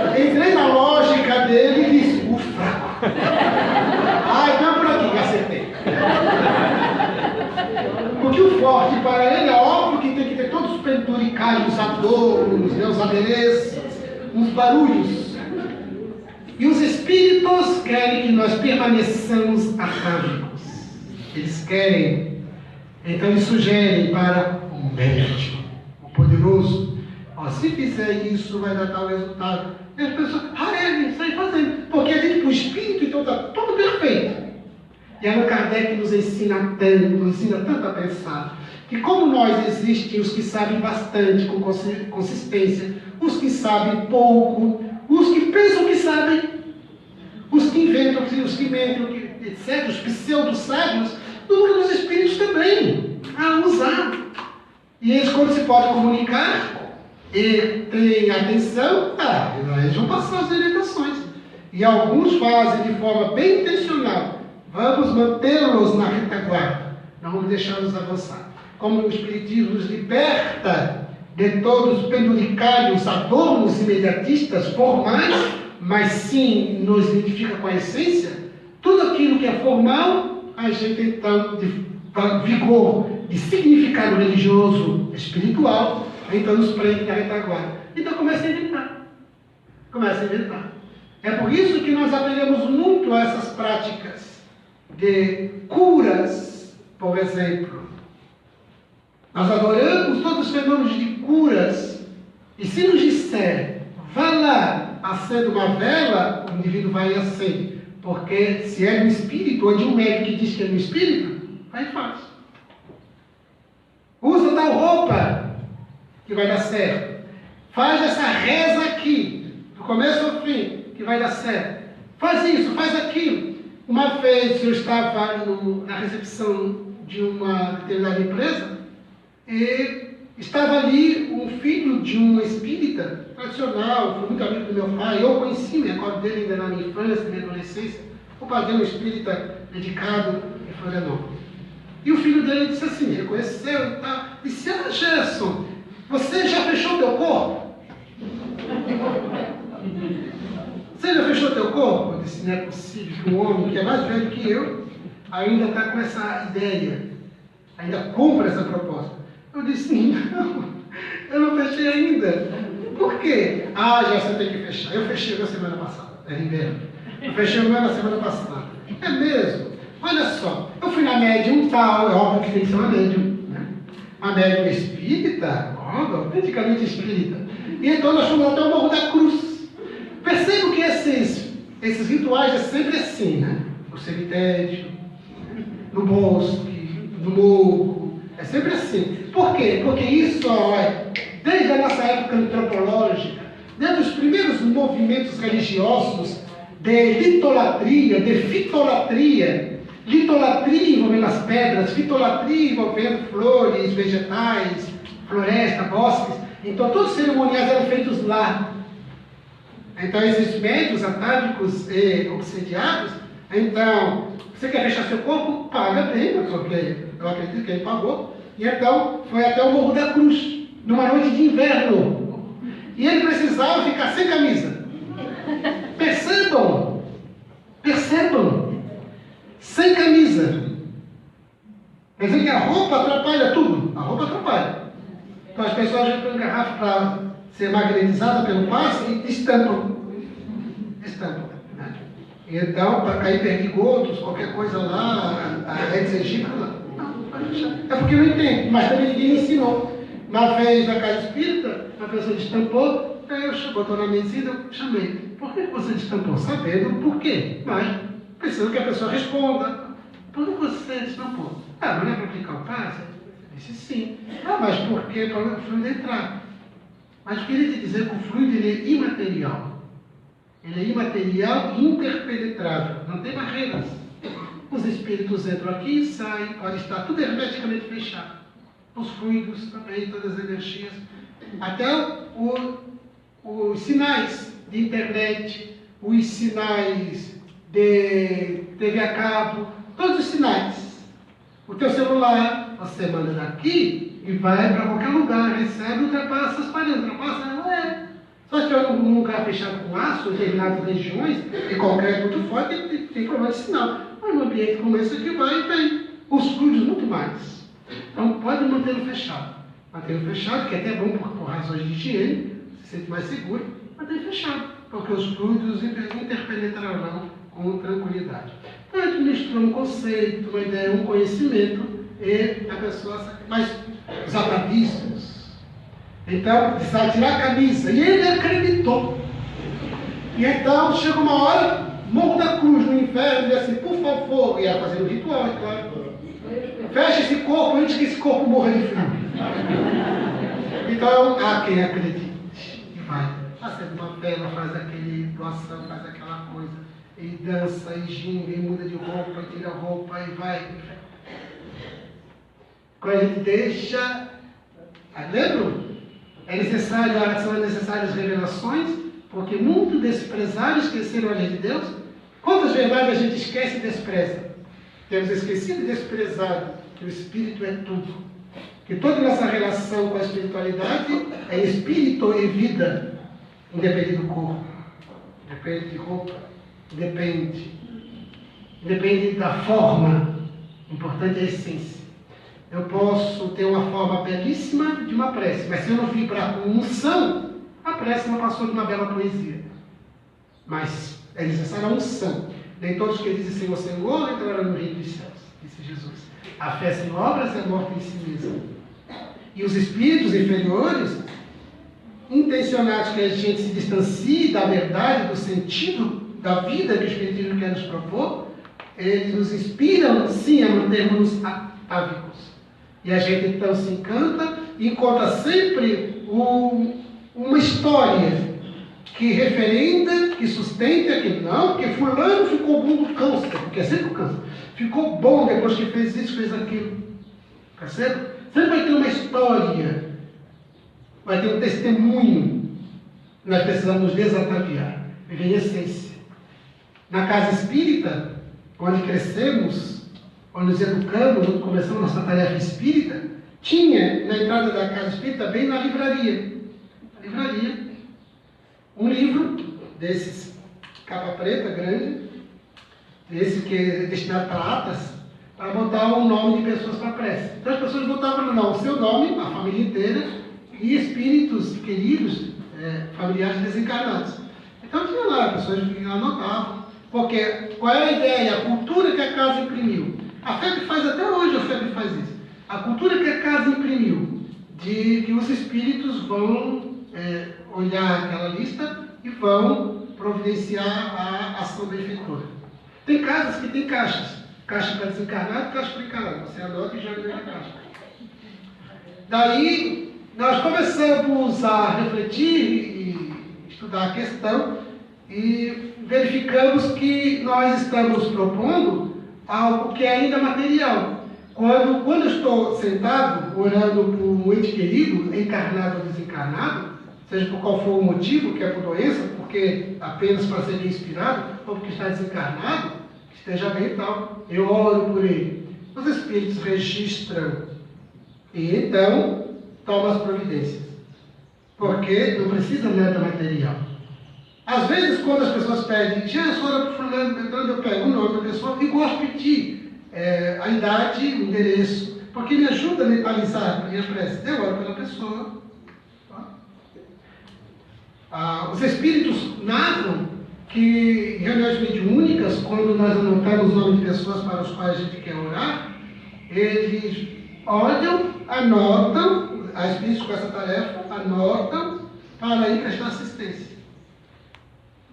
entrei na lógica dele e disse, o fraco. Então é por aqui que acertei. Porque o forte para ele é óbvio que tem que ter todos os penduricalhos, os adornos, os adereços, os barulhos. E os espíritos querem que nós permaneçamos atávicos. Eles querem, então eles sugerem para o médico, o poderoso, se fizer isso vai dar tal resultado. E as pessoas, sai fazendo. Porque a gente, para o espírito, então está tudo perfeito. E Allan Kardec nos ensina tanto a pensar, que como nós existem os que sabem bastante, com consistência, os que sabem pouco, os que pensam que sabem, os que inventam, os que mentem, etc., os pseudo-sábios, no mundo dos espíritos também, a usar. E eles, quando se podem comunicar, e têm atenção, eles vão passar as orientações. E alguns fazem de forma bem intencional. Vamos mantê-los na retaguarda, não vamos deixá-los avançar. Como o Espiritismo nos liberta de todos os penduricalhos, adornos imediatistas, formais, mas sim nos identifica com a essência, tudo aquilo que é formal, a gente então, de vigor, de significado religioso, espiritual, então nos prende na retaguarda. Então começa a inventar. É por isso que nós apelamos muito a essas práticas de curas, por exemplo. Nós adoramos todos os fenômenos de curas, e se nos disser, vá lá, acenda uma vela, o indivíduo vai e acende. Porque se é um espírito, ou de um médico que diz que é um espírito, vai e faz. Usa tal roupa, que vai dar certo. Faz essa reza aqui, do começo ao fim, que vai dar certo. Faz isso, faz aquilo. Uma vez eu estava na recepção de uma determinada empresa e estava ali um filho de um espírita tradicional, foi muito amigo do meu pai, eu conheci, me recordo dele ainda na minha infância, na minha adolescência. O pai dele é um espírita dedicado em Florianópolis. E o filho dele disse assim, reconheceu e tal, disse, Gerson, você já fechou teu corpo? Você já fechou teu corpo? Eu disse, não é possível que um homem que é mais velho que eu ainda está com essa ideia, ainda compra essa proposta. Eu disse, não, eu não fechei ainda. Por quê? Já você tem que fechar. Eu fechei na semana passada, era inverno. Eu fechei o meu na semana passada. É mesmo? Olha só, eu fui na médium tal, é óbvio que tem que ser uma médium, né? Uma médium espírita, autenticamente espírita. E então nós fomos até o Morro da Cruz. Percebo que esses rituais é sempre assim, né? No cemitério, no bosque, no morro, é sempre assim. Por quê? Porque isso, desde a nossa época antropológica, desde os primeiros movimentos religiosos de litolatria, de fitolatria, litolatria envolvendo as pedras, fitolatria envolvendo flores, vegetais, floresta, bosques. Então todos os cerimoniais eram feitos lá. Então esses médios atávicos e obsediados, então, você quer fechar seu corpo? Paga bem, porque eu acredito que ele pagou. E então foi até o Morro da Cruz, numa noite de inverno. E ele precisava ficar sem camisa. Percebam, sem camisa. Quer dizer que a roupa atrapalha tudo. A roupa atrapalha. Então as pessoas já põem garrafa para ser magnetizada pelo passe e estampam. Né? E então, para cair perdigotos, qualquer coisa lá, a exigir, não, pode deixar. É porque não entende, mas também ninguém ensinou. Uma vez na casa espírita, a pessoa destampou, aí eu botou na mesinha, eu chamei. Por que você destampou? Sabendo por quê, mas pensando que a pessoa responda. Por que você destampou? Mas não é para aplicar o passe? Eu disse sim. Mas por que? Para o fluido entrar. Mas eu queria te dizer que o fluido ele é imaterial. Ele é imaterial e interpenetrável. Não tem barreiras. Os espíritos entram aqui e saem. Pode estar tudo hermeticamente fechado. Os fluidos também, todas as energias. Até os sinais de internet, os sinais de TV a cabo, todos os sinais. O teu celular, você manda daqui e vai para qualquer lugar, recebe, ultrapassa as paredes, ultrapassa, não é. Só que eu num lugar fechado com aço, em determinadas regiões, e qualquer muito forte, tem problema de sinal. Mas no ambiente como esse aqui vai e vem. Os fluidos muito mais. Então pode mantê-lo fechado. Mantê-lo fechado, que é até bom por razões de higiene, se sente mais seguro, mantém fechado, porque os fluidos interpenetrarão com tranquilidade. Então a gente mistura um conceito, uma ideia, um conhecimento, e a pessoa. Mas os atavismos. Então, precisava tirar a camisa. E ele acreditou. E então, chega uma hora, Morro da Cruz, no inferno, e assim, por favor, ia fazer um ritual, é claro. Fecha esse corpo antes que esse corpo morra de frio. Então, há quem acredite. E vai. Acende uma vela, faz aquele doação, faz aquela coisa. E dança, e ginga, e muda de roupa, e tira a roupa, e vai. Quando a gente deixa. Lembram? São necessárias revelações, porque muitos desprezaram esqueceram a lei de Deus. Quantas verdades a gente esquece e despreza? Temos esquecido e desprezado que o Espírito é tudo. Que toda nossa relação com a espiritualidade é espírito e vida. Independe do corpo, depende de roupa, depende da forma. O importante é a essência. Eu posso ter uma forma belíssima de uma prece, mas se eu não vibrar com unção, a prece não passou de uma bela poesia. Mas é necessária a unção. Nem todos que dizem Senhor, Senhor entrarão no reino dos céus, disse Jesus. A fé sem obras é morta em si mesma. E os espíritos inferiores, intencionados que a gente se distancie da verdade, do sentido da vida que o Espiritismo quer nos propor, eles nos inspiram, sim, a mantermos atávicos. E a gente então se encanta e encontra sempre uma história que referenda, que sustente aquilo. Não, porque fulano ficou bom do câncer, porque é sempre o câncer. Ficou bom depois que fez isso, fez aquilo. Percebe? Sempre vai ter uma história, vai ter um testemunho. Nós precisamos nos desataviar, viver em essência. Na casa espírita, onde crescemos, onde nos educamos, onde começamos nossa tarefa espírita, tinha na entrada da casa espírita, bem na livraria, um livro desses, capa preta, grande, esse que é destinado para atas, para botar o nome de pessoas para prece. Então as pessoas botavam o seu nome, a família inteira, e espíritos queridos, familiares desencarnados. Então tinha lá, as pessoas anotavam, porque qual é a ideia, a cultura que a casa imprimiu? A FEB faz até hoje, a FEB faz isso. A cultura que a casa imprimiu, de que os espíritos vão olhar aquela lista e vão providenciar a ação benfeitora. Tem casas que tem caixas. Caixa para desencarnado, caixa para encarnado. Você anota e joga dentro da caixa. Daí, nós começamos a refletir e estudar a questão e verificamos que nós estamos propondo algo que é ainda material. Quando eu estou sentado, orando por um ente querido, encarnado ou desencarnado, seja por qual for o motivo, que é por doença, porque apenas para ser inspirado, ou porque está desencarnado, que esteja bem e tal, eu oro por ele. Os espíritos registram e então tomam as providências. Porque não precisa nada material. Às vezes, quando as pessoas pedem, já sou ora por fulano, entrando, eu pego o nome da pessoa e gosto de pedir a idade, o endereço, porque me ajuda a mentalizar a minha prece. Eu oro pela pessoa. Os espíritos narram que em reuniões mediúnicas, quando nós anotamos o nome de pessoas para as quais a gente quer orar, eles olham, anotam, as espíritos com essa tarefa, anotam para ir prestar assistência.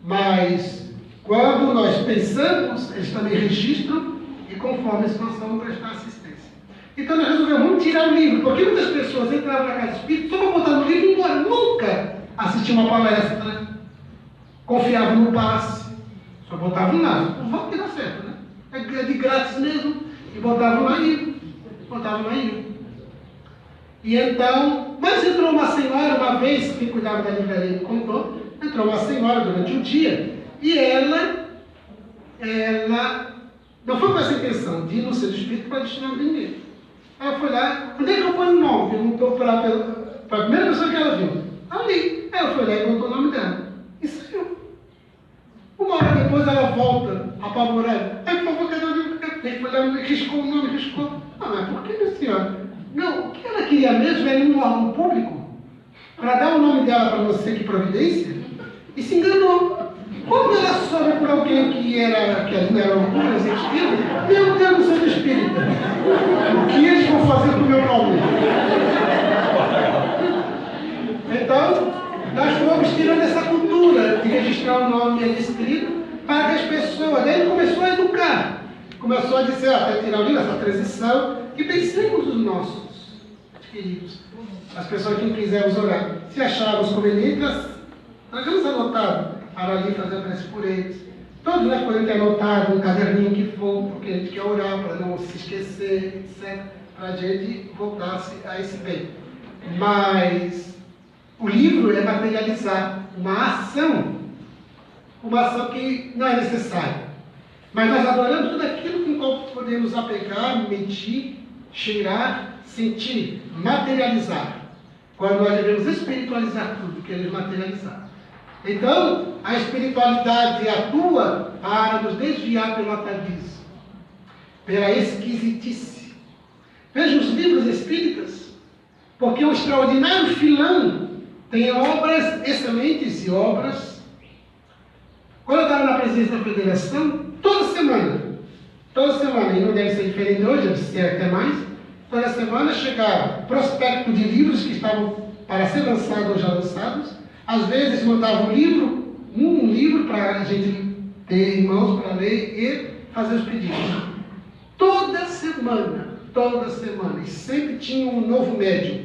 Mas, quando nós pensamos, eles também registram e, conforme a situação, vão prestar assistência. Então, nós resolvemos tirar o livro, porque muitas pessoas entravam na casa espírita só para botar no livro e ir embora. Nunca assistiam uma palestra, confiavam no passe, só botavam lá. Vamos que dá certo, né? É de grátis mesmo. E botavam lá e botavam lá e. E então, Mas entrou uma senhora, uma vez, quem cuidava da livraria me contou, entrou uma senhora durante o dia, e ela não foi com essa intenção de ir no seu espírito para destinar o dinheiro. Ela foi lá, onde é que eu ponho o nome? Perguntou para a primeira pessoa que ela viu. Ali. Ela foi lá e botou o nome dela. E saiu. Uma hora depois ela volta, apavorada. Ai, por favor, cadê o livro? Ele foi lá, riscou o nome, riscou. Ah, mas por que, minha senhora? Não, o que ela queria mesmo era um órgão público para dar o nome dela para não sei que providência e se enganou. Como ela soube por alguém que ali não era um público, espírita? Meu Deus do céu, espírita! O que eles vão fazer com o meu nome? Então, nós fomos tirando essa cultura de registrar o nome ali escrito para que as pessoas. Daí ele começou a educar. Começou a dizer, até tirar ali essa transição, e pensemos os nossos queridos. As pessoas que quisermos orar. Se acharmos conveniente, nós vamos anotar para ali fazer a prece por eles. Todos nós podemos ter anotado um caderninho que for, porque a gente quer orar, para não se esquecer, etc. Para a gente voltar-se a esse bem. Mas o livro é materializar uma ação que não é necessária. Mas nós adoramos tudo aquilo com o qual podemos apegar, medir, cheirar, sentir, materializar. Quando nós devemos espiritualizar tudo, queremos materializar. Então, a espiritualidade atua para nos desviar pelo atavismo, pela esquisitice. Veja os livros espíritas, porque o extraordinário Filão tem obras excelentes e obras. Quando eu estava na presidência da federação, toda semana, e não deve ser diferente hoje, deve ser até mais, toda semana chegava prospecto de livros que estavam para ser lançados ou já lançados. Às vezes mandavam um livro para a gente ter em mãos para ler e fazer os pedidos. Toda semana, e sempre tinha um novo médium.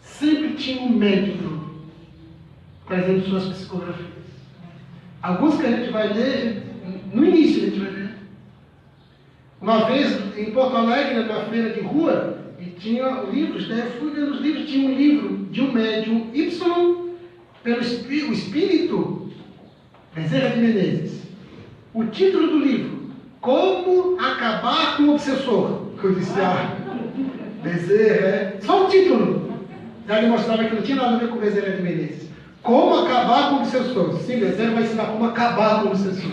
Sempre tinha um médium trazendo suas psicografias. Alguns que a gente vai ler, no início a gente vai ler. Uma vez em Porto Alegre, numa feira de rua, e tinha livros, né? Eu fui ver os livros, tinha um livro de um médium Y, pelo o espírito Bezerra de Menezes. O título do livro, Como Acabar com o Obsessor. Eu disse, Bezerra, só o título. Já ele mostrava que não tinha nada a ver com Bezerra de Menezes. Como acabar com o obsessor. Sim, Bezerra vai ensinar como acabar com o obsessor.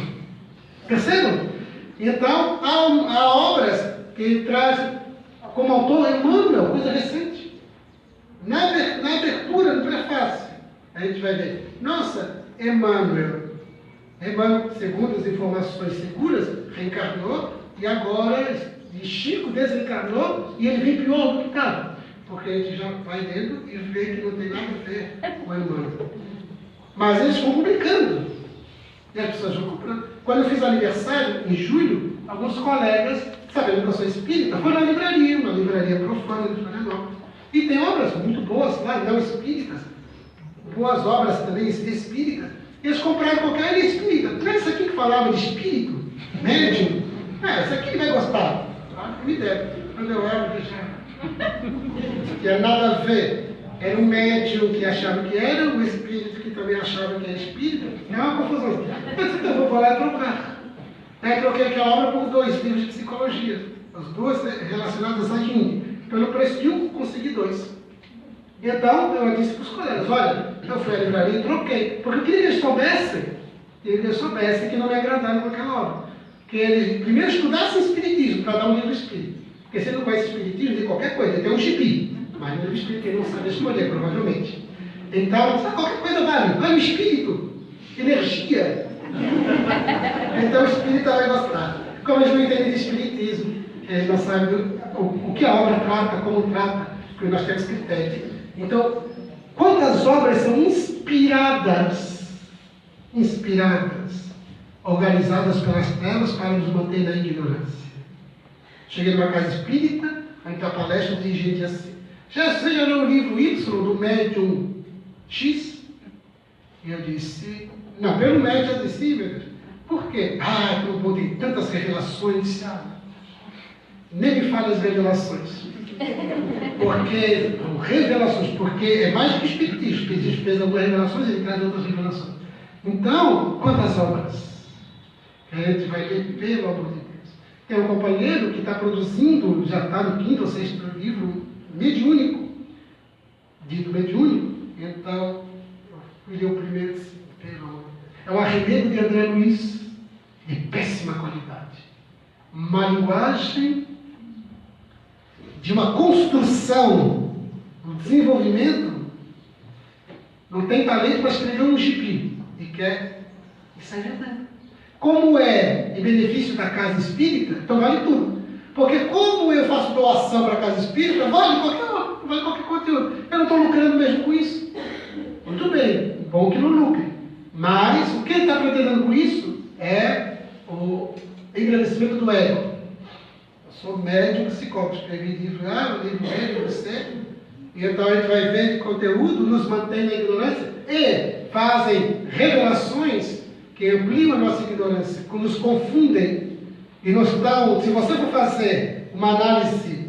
Percebam? Então, há obras que trazem como autor Emmanuel, coisa recente. Na abertura, no prefácio, a gente vai ver. Nossa, Emmanuel, segundo as informações seguras, reencarnou e agora Chico desencarnou e ele vem pior do que estava. Porque a gente já vai dentro e vê que não tem nada a ver com Emmanuel. Mas eles vão publicando. E as pessoas vão comprando. Quando eu fiz aniversário, em julho, alguns colegas, sabendo que eu sou espírita, foram na livraria, uma livraria profana, livraria nova. E tem obras muito boas lá, não espíritas, boas obras também espíritas. Eles compraram qualquer espírita. Não é isso aqui que falava de espírito? Médium? Isso aqui ele vai gostar. Me deram. Quando eu abro, não tinha nada a ver. Era um médium que achava que era, um espírito que também achava que era espírita. É uma confusão. Eu vou lá trocar. Aí troquei aquela obra por 2 livros de psicologia. As 2 relacionadas a Jung. Pelo preço de um, consegui 2. Então, eu disse para os colegas, olha, eu fui à livraria e troquei. Porque eu queria que eles soubessem que não me agradaram com aquela obra. Que eles primeiro estudassem espiritismo, para dar um livro espírita. Porque se ele não conhece espiritismo, de qualquer coisa, ele tem um gibi. Mas no livro espírita ele não sabe escolher, provavelmente. Então, qualquer coisa vale. Vai o espírito, energia. Então o espírita vai gostar. Como eles não entendem de espiritismo, eles não sabem o que a obra trata, como trata, porque nós temos critério. Então, quantas obras são inspiradas, organizadas pelas trevas para nos manter na ignorância. Cheguei numa casa espírita, aí tem a palestra de gente assim. Você já leu o livro Y do médium X? E eu disse, não, pelo médium eu disse, sim, meu Deus. Por quê? Eu botei tantas revelações. Nem me fale as revelações. Porque, revelações, porque é mais do que espiritismo. O espiritismo fez algumas revelações e ele traz outras revelações. Então, quantas obras? A gente vai ler, pelo amor de Deus. Tem um companheiro que está produzindo, já está no 5º ou 6º livro, mediúnico, dito mediúnico. Então, eu fui ler o primeiro, é um arremedo de André Luiz, de péssima qualidade. Uma linguagem de uma construção, um desenvolvimento, não tem talento para escrever um gibi. E quer, isso é verdade. Como é em benefício da casa espírita, então vale tudo. Porque como eu faço doação para a casa espírita, vale qualquer conteúdo. Eu não estou lucrando mesmo com isso. Muito bem, bom que não lucre. Mas o que ele está pretendendo com isso é o engrandecimento do ego. Eu sou médium psicólogo, escrevi livro, o livro médium, você. E então a gente vai ver que conteúdo nos mantém na ignorância e fazem revelações que ampliam a nossa ignorância, que nos confundem e nos dão. Se você for fazer uma análise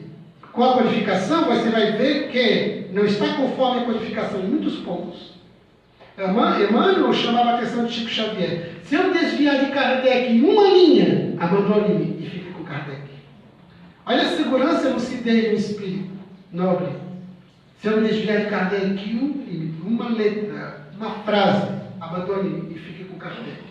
com a codificação, você vai ver que não está conforme a codificação em muitos pontos. Emmanuel chamava a atenção de Chico Xavier. Se eu desviar de Kardec em uma linha, abandone-me e fique com Kardec. Olha a segurança e a lucidez do espírito nobre. Se eu me desviar de Kardec em uma letra, uma frase, abandone-me e fique com Kardec.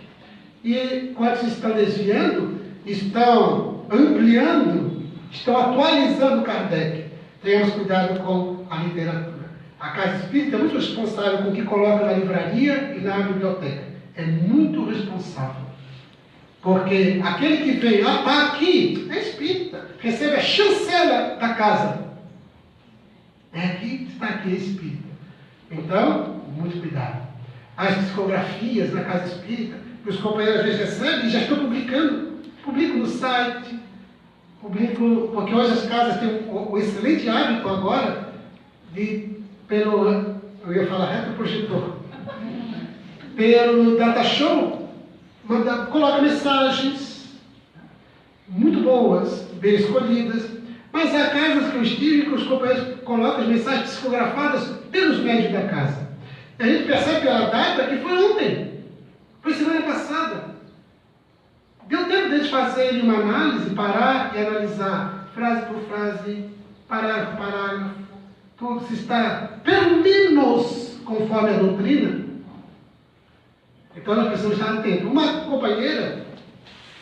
E quando se estão desviando, estão ampliando, estão atualizando Kardec. Tenhamos cuidado com a literatura. A Casa Espírita é muito responsável com o que coloca na livraria e na biblioteca. É muito responsável. Porque aquele que veio, está aqui, é espírita, recebe a chancela da casa. É aqui, está aqui, é espírita. Então, muito cuidado. As psicografias na Casa Espírita, que os companheiros às vezes recebem e já estão publicando. Publico no site, publico, porque hoje as casas têm o excelente hábito agora de, eu ia falar reto projetor, pelo data show, coloca mensagens muito boas, bem escolhidas, mas há casas que eu estive que os companheiros colocam as mensagens psicografadas pelos médios da casa. A gente percebe pela data que foi ontem, foi semana passada. Deu tempo deles fazerem uma análise, parar e analisar frase por frase, parágrafo por parágrafo, tudo se está pelo menos conforme a doutrina. Então nós precisamos estar atentos. Uma companheira,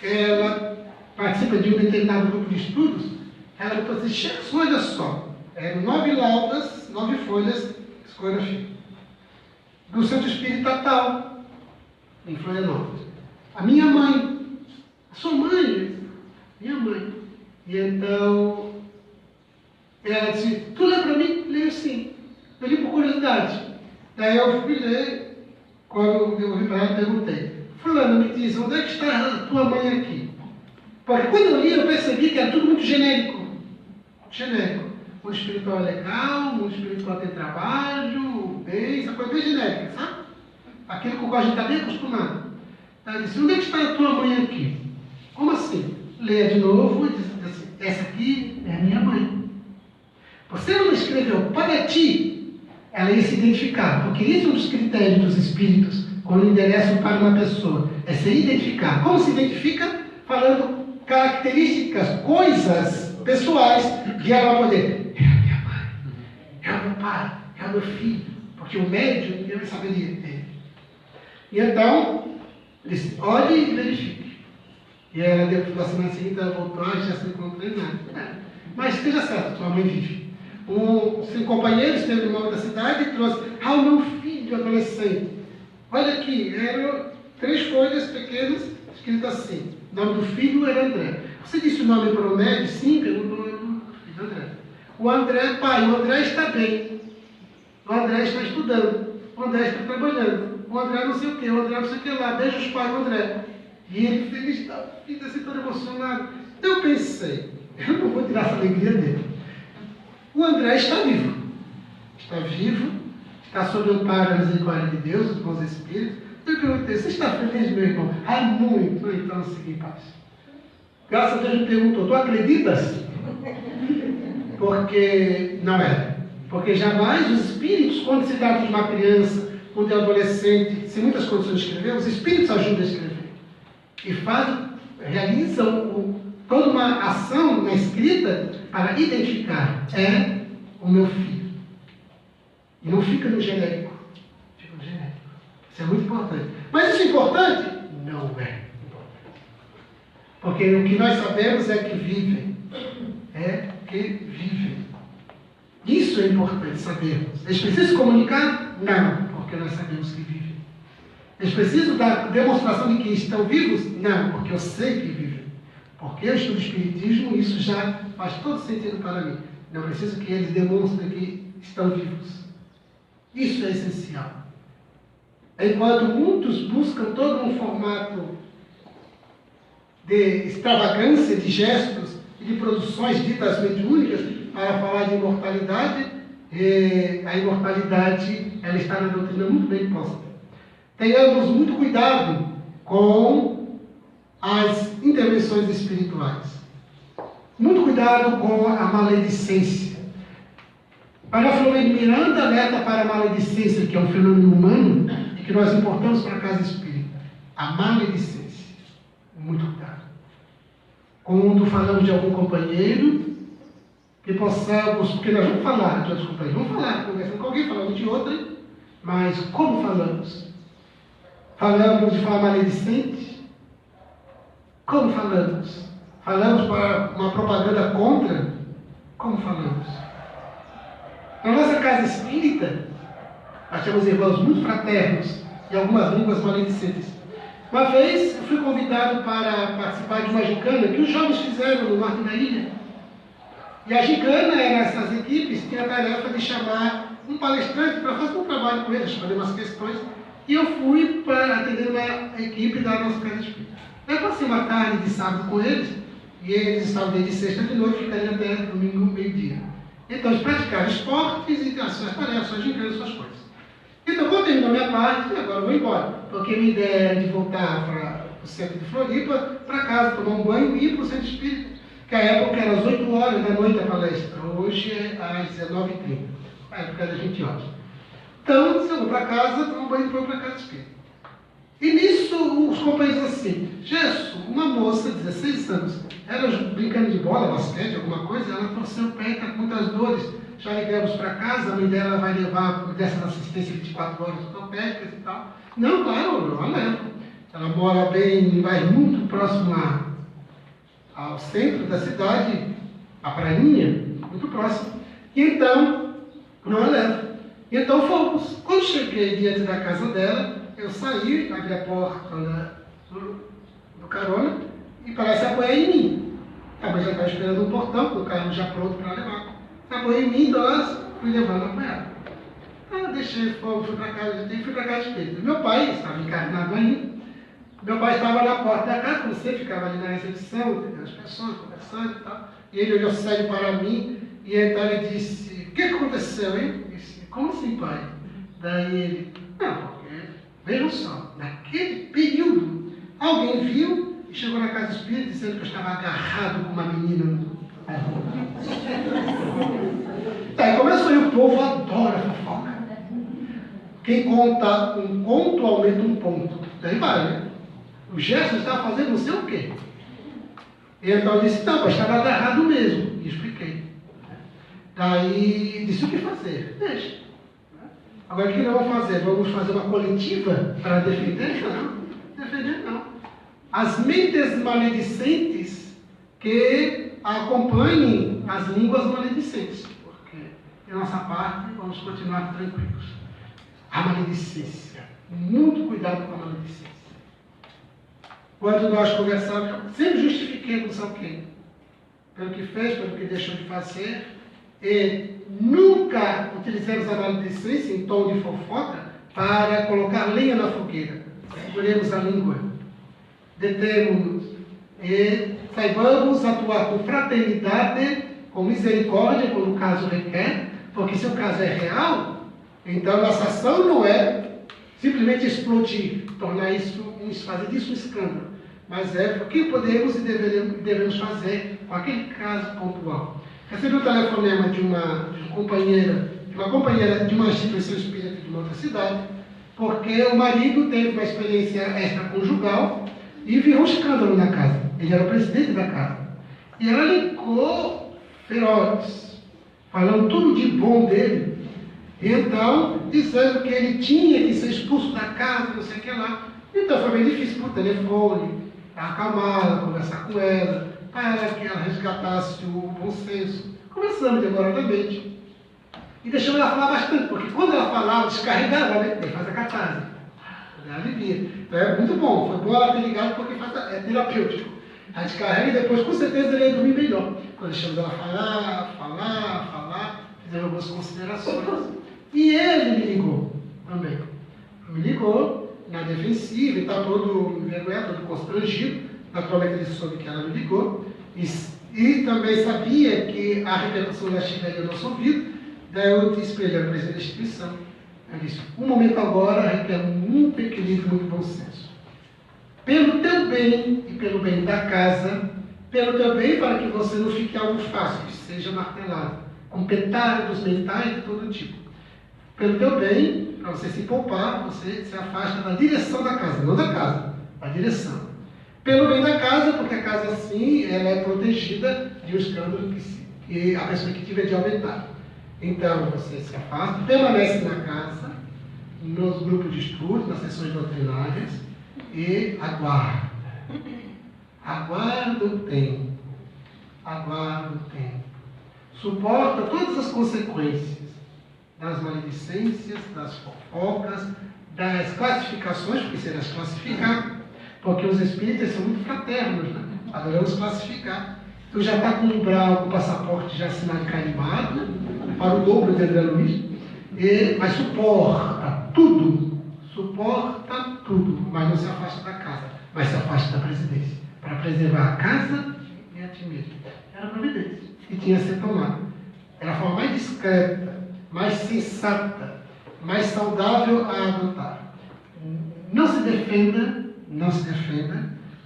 ela participa de um determinado grupo de estudos, ela me disse assim, olha só, 9 laudas, 9 folhas, psicografia, do Centro Espírita tal, em Florianópolis. A minha mãe, a sua mãe, minha mãe. E então, ela disse, tu lê para mim? Leio sim. Eu li por curiosidade. Daí eu fui ler, quando eu vi para ela, perguntei, fulano, me diz, onde é que está a tua mãe aqui? Porque quando eu li, eu percebi que era tudo muito genérico. Genérico. O mundo espiritual é legal, o mundo espiritual tem trabalho, bem, essa coisa bem genérica, sabe? Aquilo que eu gosto de estar bem acostumado. Ela disse, onde é que está a tua mãe aqui? Como assim? Leia de novo e diz assim, essa aqui é a minha mãe. Você não escreveu para ti, ela ia se identificar, porque esse é um dos critérios dos espíritos, quando endereçam para uma pessoa, é se identificar. Como se identifica? Falando características, coisas pessoais que ela vai poder. É a minha mãe, é o meu pai, é o meu filho, porque o médium eu saberia dele. E então, disse, olhe e verifique. E ela, na semana seguinte, ela voltou, já se encontrou em nada. Mas esteja certo, sua mãe vive. Um companheiro esteve no nome da cidade e trouxe, o meu filho adolescente. Olha aqui, eram 3 folhas pequenas, escrito assim. O nome do filho era André. Você disse o nome para o médico? Sim, perguntou o nome do filho André. O André, pai, o André está bem. O André está estudando. O André está trabalhando. O André não sei o que, o André não sei o que lá. Beijos, pai, o André. E ele feliz da vida, assim, todo emocionado. Então eu pensei, eu não vou tirar essa alegria dele. O André está vivo. Está vivo, está sob o amparo da misericórdia de Deus, dos bons espíritos. Então eu perguntei, você está feliz, meu irmão? Muito. Então segui em paz. Graças a Deus me perguntou, tu acreditas? porque não é. Porque jamais os espíritos, quando se trata de uma criança, quando é um adolescente, sem muitas condições de escrever, os espíritos ajudam a escrever. E realizam toda uma ação na escrita para identificar. É o meu filho. E não fica no genérico. Fica no genérico. Isso é muito importante. Mas isso é importante? Não é. Porque o que nós sabemos é que vivem. É que vivem. Isso é importante sabermos. Eles precisam se comunicar? Não, porque nós sabemos que vivem. Eles precisam dar demonstração de que estão vivos? Não, porque eu sei que vivem. Porque eu estudo Espiritismo, isso já faz todo sentido para mim. Não preciso que eles demonstrem que estão vivos. Isso é essencial. Enquanto muitos buscam todo um formato de extravagância, de gestos e de produções ditas mediúnicas para falar de imortalidade, a imortalidade ela está na doutrina muito bem posta. Tenhamos muito cuidado com as intervenções espirituais. Muito cuidado com a maledicência. Maria Filomena de Miranda alerta para a maledicência, que é um fenômeno humano e que nós importamos para a casa espírita. A maledicência. Muito cuidado. Quando falamos de algum companheiro, que possamos, porque nós vamos falar de outros companheiros, vamos falar, conversando com alguém, falando de outra, mas como falamos? Falamos de forma maledicente? Como falamos? Falamos para uma propaganda contra? Como falamos? Na nossa casa espírita, nós temos irmãos muito fraternos e algumas línguas maledicentes. Uma vez eu fui convidado para participar de uma gincana que os jovens fizeram no norte da ilha. E a gincana era essas equipes, tinha a tarefa de chamar um palestrante para fazer um trabalho com eles, fazer umas questões. E eu fui para atender uma equipe da nossa casa espírita. Eu passei uma tarde de sábado com eles, e eles estavam desde sexta de noite, ficariam até domingo, meio-dia. Então, eles praticaram esportes e as suas tarefas, suas gincanas, suas coisas. Então, quando terminou a minha parte, agora eu vou embora. Porque a minha ideia era de voltar para o centro de Floripa, para casa, tomar um banho e ir para o centro espírita. Que a época era às 8 horas da noite a palestra. Hoje é às 19h30. A época era 20 horas. Então, se eu vou para casa, tomo um banho e vou para casa espírita. E nisso, os companheiros assim, Gesso, uma moça de 16 anos, era brincando de bola, basquete, alguma coisa, ela torceu o pé e está com muitas dores. Já ligamos para casa, a mãe dela vai levar dessa assistência 24 horas ortopédicas e tal. Não, claro, eu levo. Ela mora bem, vai muito próximo ao centro da cidade, a prainha, muito próximo. E então, não a levo. E então fomos. Quando cheguei diante da casa dela, eu saí, abri a porta do carona e parece apoiar em mim. A mãe já estava esperando um portão, com o carro já pronto para levar. Apoiou em mim, então fui levando a apoiar. Então, deixei, fui para casa, fui para casa espírita. Meu pai estava encarnado ainda. Meu pai estava na porta da casa, como sempre, ficava ali na recepção, as pessoas conversando e tal. E ele olhou sério para mim e então ele disse: o que aconteceu, hein? Eu disse: como assim, pai? Daí ele: não, porque, vejam só, naquele período, alguém viu e chegou na casa espírita dizendo que eu estava agarrado com uma menina no. Daí começou, e o povo adora fofoca. Quem conta um conto aumenta um ponto. Daí vai, né? O Gerson estava fazendo não sei o quê. E então eu disse: não, eu estava agarrado mesmo. E expliquei. Daí disse: o que fazer? Deixa. Agora o que nós vamos fazer? Vamos fazer uma coletiva para defender? Não. Defender não. As mentes maledicentes que acompanhem as línguas maledicentes. Porque, de nossa parte, vamos continuar tranquilos. A maledicência. Muito cuidado com a maledicência. Quando nós conversamos, sempre justifiquemos alguém. Pelo que fez, pelo que deixou de fazer. E nunca utilizemos a maledicência em tom de fofoca para colocar lenha na fogueira. Seguremos a língua. Detemos-nos. E saibamos atuar com fraternidade, com misericórdia, quando o caso requer, porque se o caso é real, então nossa ação não é simplesmente explodir, tornar isso, fazer disso um escândalo, mas é o que podemos e devemos fazer com aquele caso pontual. Recebi um telefonema de uma companheira de uma instituição espírita de uma outra cidade, porque o marido teve uma experiência extraconjugal e virou um escândalo na casa. Ele era o presidente da casa. E ela ligou feroz, falando tudo de bom dele. E então, dizendo que ele tinha que ser expulso da casa, não sei o que lá. Então foi bem difícil por telefone, acalmá-la, conversar com ela, para que ela resgatasse o bom senso. Conversamos demoradamente. E deixamos ela falar bastante, porque quando ela falava, descarregava, né? Ele faz a catarse. Ela alivia. Então é muito bom. Foi bom ela ter ligado porque é terapêutico. A descarrega e depois, com certeza, ele ia dormir melhor. Quando deixamos ela falar, fizemos algumas considerações. E ele me ligou também. Me ligou na defensiva e está todo envergonhado, todo constrangido. Naturalmente ele soube que ela me ligou. E também sabia que a repercussão já chegaria ao nosso ouvido. Daí eu disse para ele, era presidente da instituição. Eu disse, um momento agora requer muito equilíbrio, muito bom senso. Pelo teu bem e pelo bem da casa, pelo teu bem para que você não fique algo fácil, que seja martelado, com petardos mentais de todo tipo. Pelo teu bem, para você se poupar, você se afasta da direção da casa, não da casa, da direção. Pelo bem da casa, porque a casa, sim, ela é protegida de um escândalo que a pessoa que tiver de aumentar. Então, você se afasta, permanece na casa, nos grupos de estudo, nas sessões doutrinárias, e aguarda. Aguarda o tempo. Aguarda o tempo. Suporta todas as consequências das maledicências, das fofocas, das classificações, porque serás classificar, porque os espíritas são muito fraternos, né? Adoramos classificar. Tu já está com o umbral, com o passaporte já assinado e carimbado, né? Para o dobro de André Luiz, mas suporta tudo, mas não se afasta da casa, mas se afasta da presidência, para preservar a casa e a ti mesmo. Era a providência que tinha a ser tomada. Era a forma mais discreta, mais sensata, mais saudável a adotar. Não se defenda,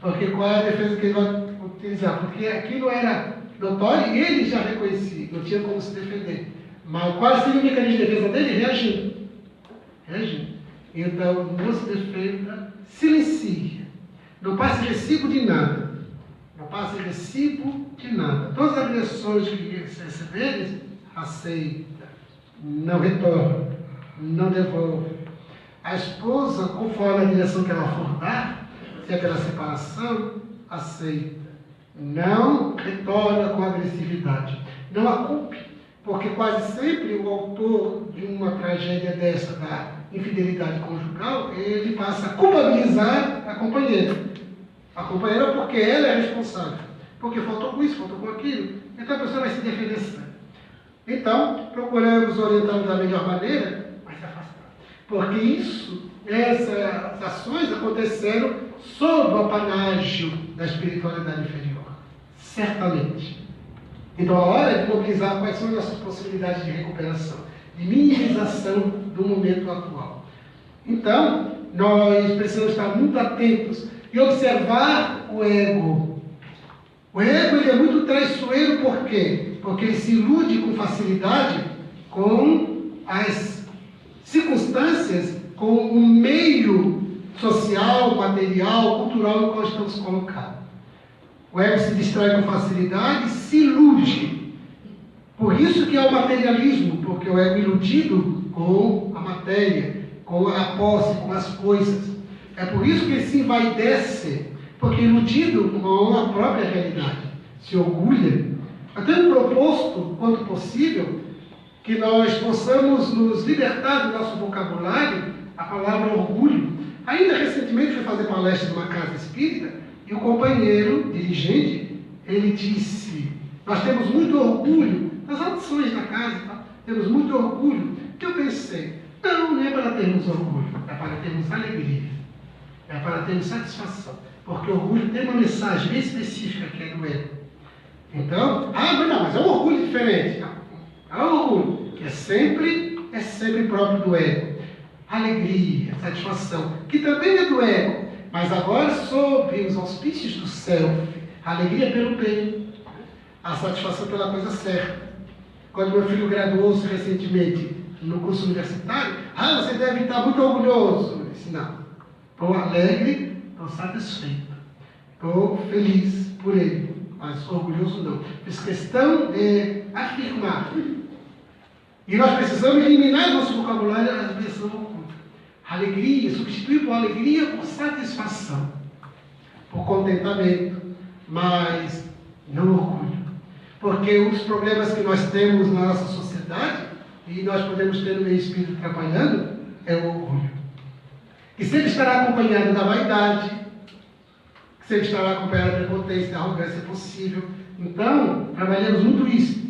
porque qual é a defesa que ele vai utilizar? Porque aquilo era notório e ele já reconhecia, não tinha como se defender. Mas qual seria o mecanismo de defesa dele? Reagindo. Então, não se defenda, silencie. Não passe recibo de nada. Todas as agressões que receberes, aceita. Não retorna. Não devolve. A esposa, conforme a direção que ela for dar, se é pela separação, aceita. Não retorna com agressividade. Não a culpe. Porque quase sempre o autor de uma tragédia dessa, da infidelidade conjugal, ele passa a culpabilizar a companheira. A companheira porque ela é responsável. Porque faltou com isso, faltou com aquilo. Então a pessoa vai se defender sempre. Então, procuramos orientá-lo da melhor maneira, mas se afastar. Porque essas ações aconteceram sob o apanágio da espiritualidade inferior. Certamente. Então, a hora de mobilizar quais são as nossas possibilidades de recuperação, de minimização do momento atual. Então, nós precisamos estar muito atentos e observar o ego. O ego ele é muito traiçoeiro, por quê? Porque ele se ilude com facilidade com as circunstâncias, com o meio social, material, cultural no qual estamos colocados. O ego se distrai com facilidade, se ilude. Por isso que é o materialismo, porque o ego é iludido com a matéria, com a posse, com as coisas. É por isso que ele se envaidece, porque é iludido com a própria realidade. Se orgulha. Eu tenho proposto, quanto possível, que nós possamos nos libertar do nosso vocabulário a palavra orgulho. Ainda recentemente fui fazer palestra numa casa espírita, e o companheiro, dirigente, ele disse, nós temos muito orgulho das audições da casa, tá? Temos muito orgulho. Que eu pensei, não é para termos orgulho, é para termos alegria, é para termos satisfação, porque o orgulho tem uma mensagem bem específica que é do ego. Então, mas é um orgulho diferente. Não, é um orgulho que é sempre próprio do ego. Alegria, satisfação, que também é do ego, mas agora sob os auspícios do self. Alegria pelo bem, a satisfação pela coisa certa. Quando meu filho graduou-se recentemente no curso universitário, você deve estar muito orgulhoso. Eu disse, não, estou alegre, estou satisfeito, estou feliz por ele, mas orgulhoso não. Fiz questão de afirmar. E nós precisamos eliminar nosso vocabulário a expressão oculta. Alegria, substituir por alegria por satisfação, por contentamento, mas não orgulho. Porque um dos problemas que nós temos na nossa sociedade, e nós podemos ter no meio espírito trabalhando, é o orgulho. Que sempre estará acompanhado da vaidade, que sempre estará acompanhado da prepotência, da arrogância possível. Então, trabalhamos muito isso.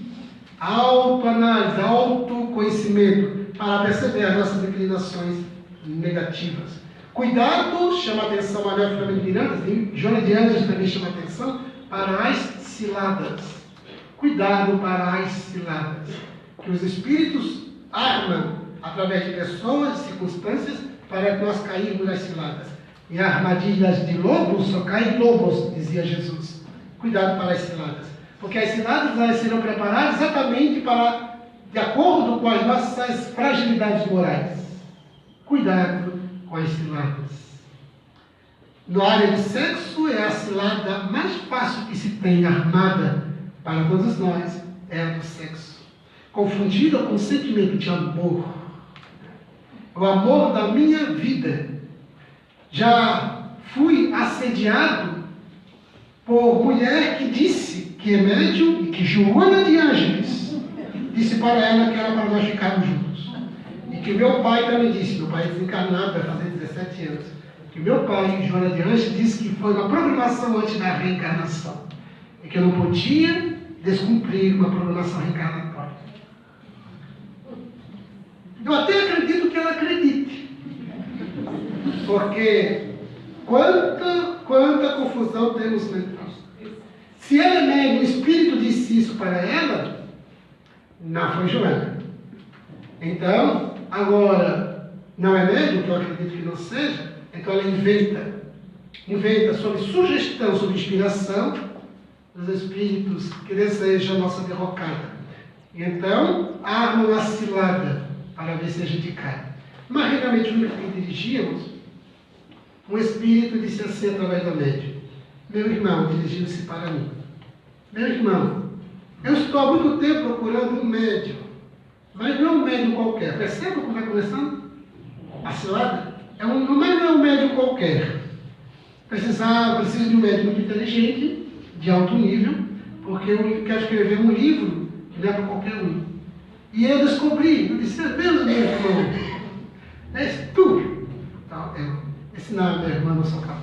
Autoanálise, autoconhecimento, para perceber as nossas inclinações negativas. Cuidado, chama a atenção a Manuel Filomeno Miranda, e Joana de Anjos também chama a atenção, para as ciladas. Cuidado para as ciladas, que os espíritos armam através de pessoas, circunstâncias, para que nós cairmos nas ciladas. Em armadilhas de lobos, só caem lobos, dizia Jesus. Cuidado para as ciladas, porque as ciladas elas serão preparadas exatamente para, de acordo com as nossas fragilidades morais. Cuidado com as ciladas. Na área do sexo, é a cilada mais fácil que se tem armada para todos nós, é a do sexo. Confundida com o sentimento de amor. O amor da minha vida. Já fui assediado por mulher que disse que é médium e que Joana de Ângeles disse para ela que era para nós ficarmos juntos. E que meu pai também disse, meu pai é desencarnado, vai fazer 17 anos, que meu pai, Joana de Ângeles, disse que foi uma programação antes da reencarnação. E que eu não podia descumprir uma programação reencarnatória. Eu até acredito que ela acredite. Porque quanta confusão temos dentro. Se ela é médium, o Espírito disse isso para ela, não foi Joana. Então, agora, não é médium, que eu acredito que não seja, então ela inventa sob sugestão, sob inspiração, dos espíritos que desejam a nossa derrocada. E então, arma uma cilada para ver se a gente cai. Mas, realmente, no que dirigíamos, um espírito disse assim através da médium: meu irmão, dirigindo-se para mim, meu irmão, eu estou há muito tempo procurando um médium, mas não é um médium qualquer. Perceba como vai começando? A cilada? Mas não é um médium qualquer. Preciso de um médium muito inteligente, de alto nível, porque eu quero escrever um livro que não é para qualquer um. E eu descobri, eu disse, Deus, meu irmão, és tu. Então, eu disse, não, minha irmã, não sou capaz.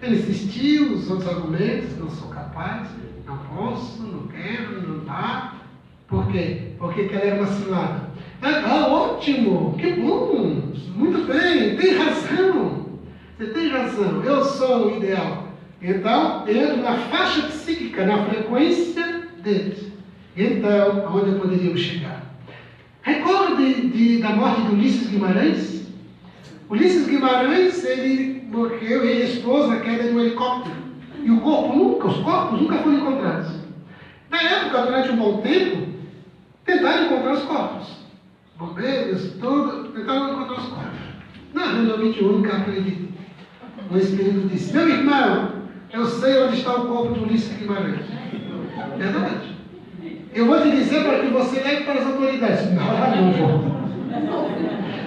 Ele insistiu, os outros argumentos, não sou capaz, não posso, não quero, não dá. Por quê? Porque ela era uma cilada. Ótimo, que bom, muito bem, tem razão. Você tem razão, eu sou o ideal. Então, eu entro na faixa psíquica, na frequência deles. Então, aonde poderíamos chegar? Recorde da morte de Ulisses Guimarães? Ulisses Guimarães, ele morreu, ele e a esposa, queda de um helicóptero. E os corpos nunca foram encontrados. Na época, durante um bom tempo, tentaram encontrar os corpos. Bombeiros, tudo, tentaram encontrar os corpos. Não, realmente o único acredita. O Espírito disse, meu irmão, eu sei onde está o corpo de Ulisses Guimarães. Verdade. Eu vou te dizer para que você leve para as autoridades. Não vou.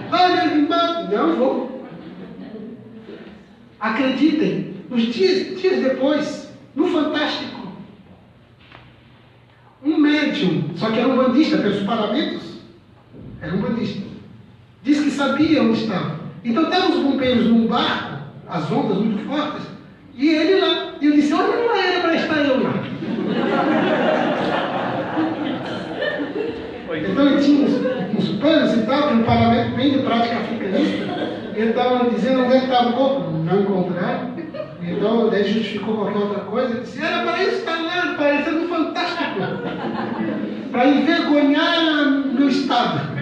Meu irmão, não vou. Acreditem, uns dias depois, no Fantástico, um médium, só que era um bandista, pelos paramentos, era um bandista, disse que sabia onde estava. Então estavam os bombeiros num barco, as ondas muito fortes, e ele lá. E eu disse, olha, não era para estar eu lá. Então ele tinha uns panos e tal, que um parlamento bem de prática africanista. Ele estava dizendo onde estava o corpo. Não encontraram. Então daí justificou qualquer outra coisa. Ele disse, era para isso estar lá, parecendo fantástico. Para envergonhar meu estado.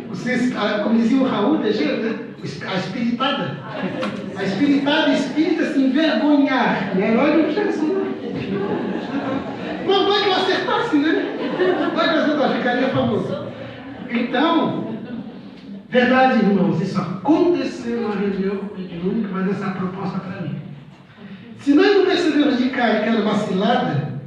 Vocês, como dizia o Raul Teixeira, né? A espiritada. A espiritada espírita se envergonhar. Não é herói de objeção. Não é famoso. Então, verdade, irmãos, isso aconteceu na reunião mediúnica, mas essa é a proposta para mim. Se nós não percebemos de cara que era uma cilada,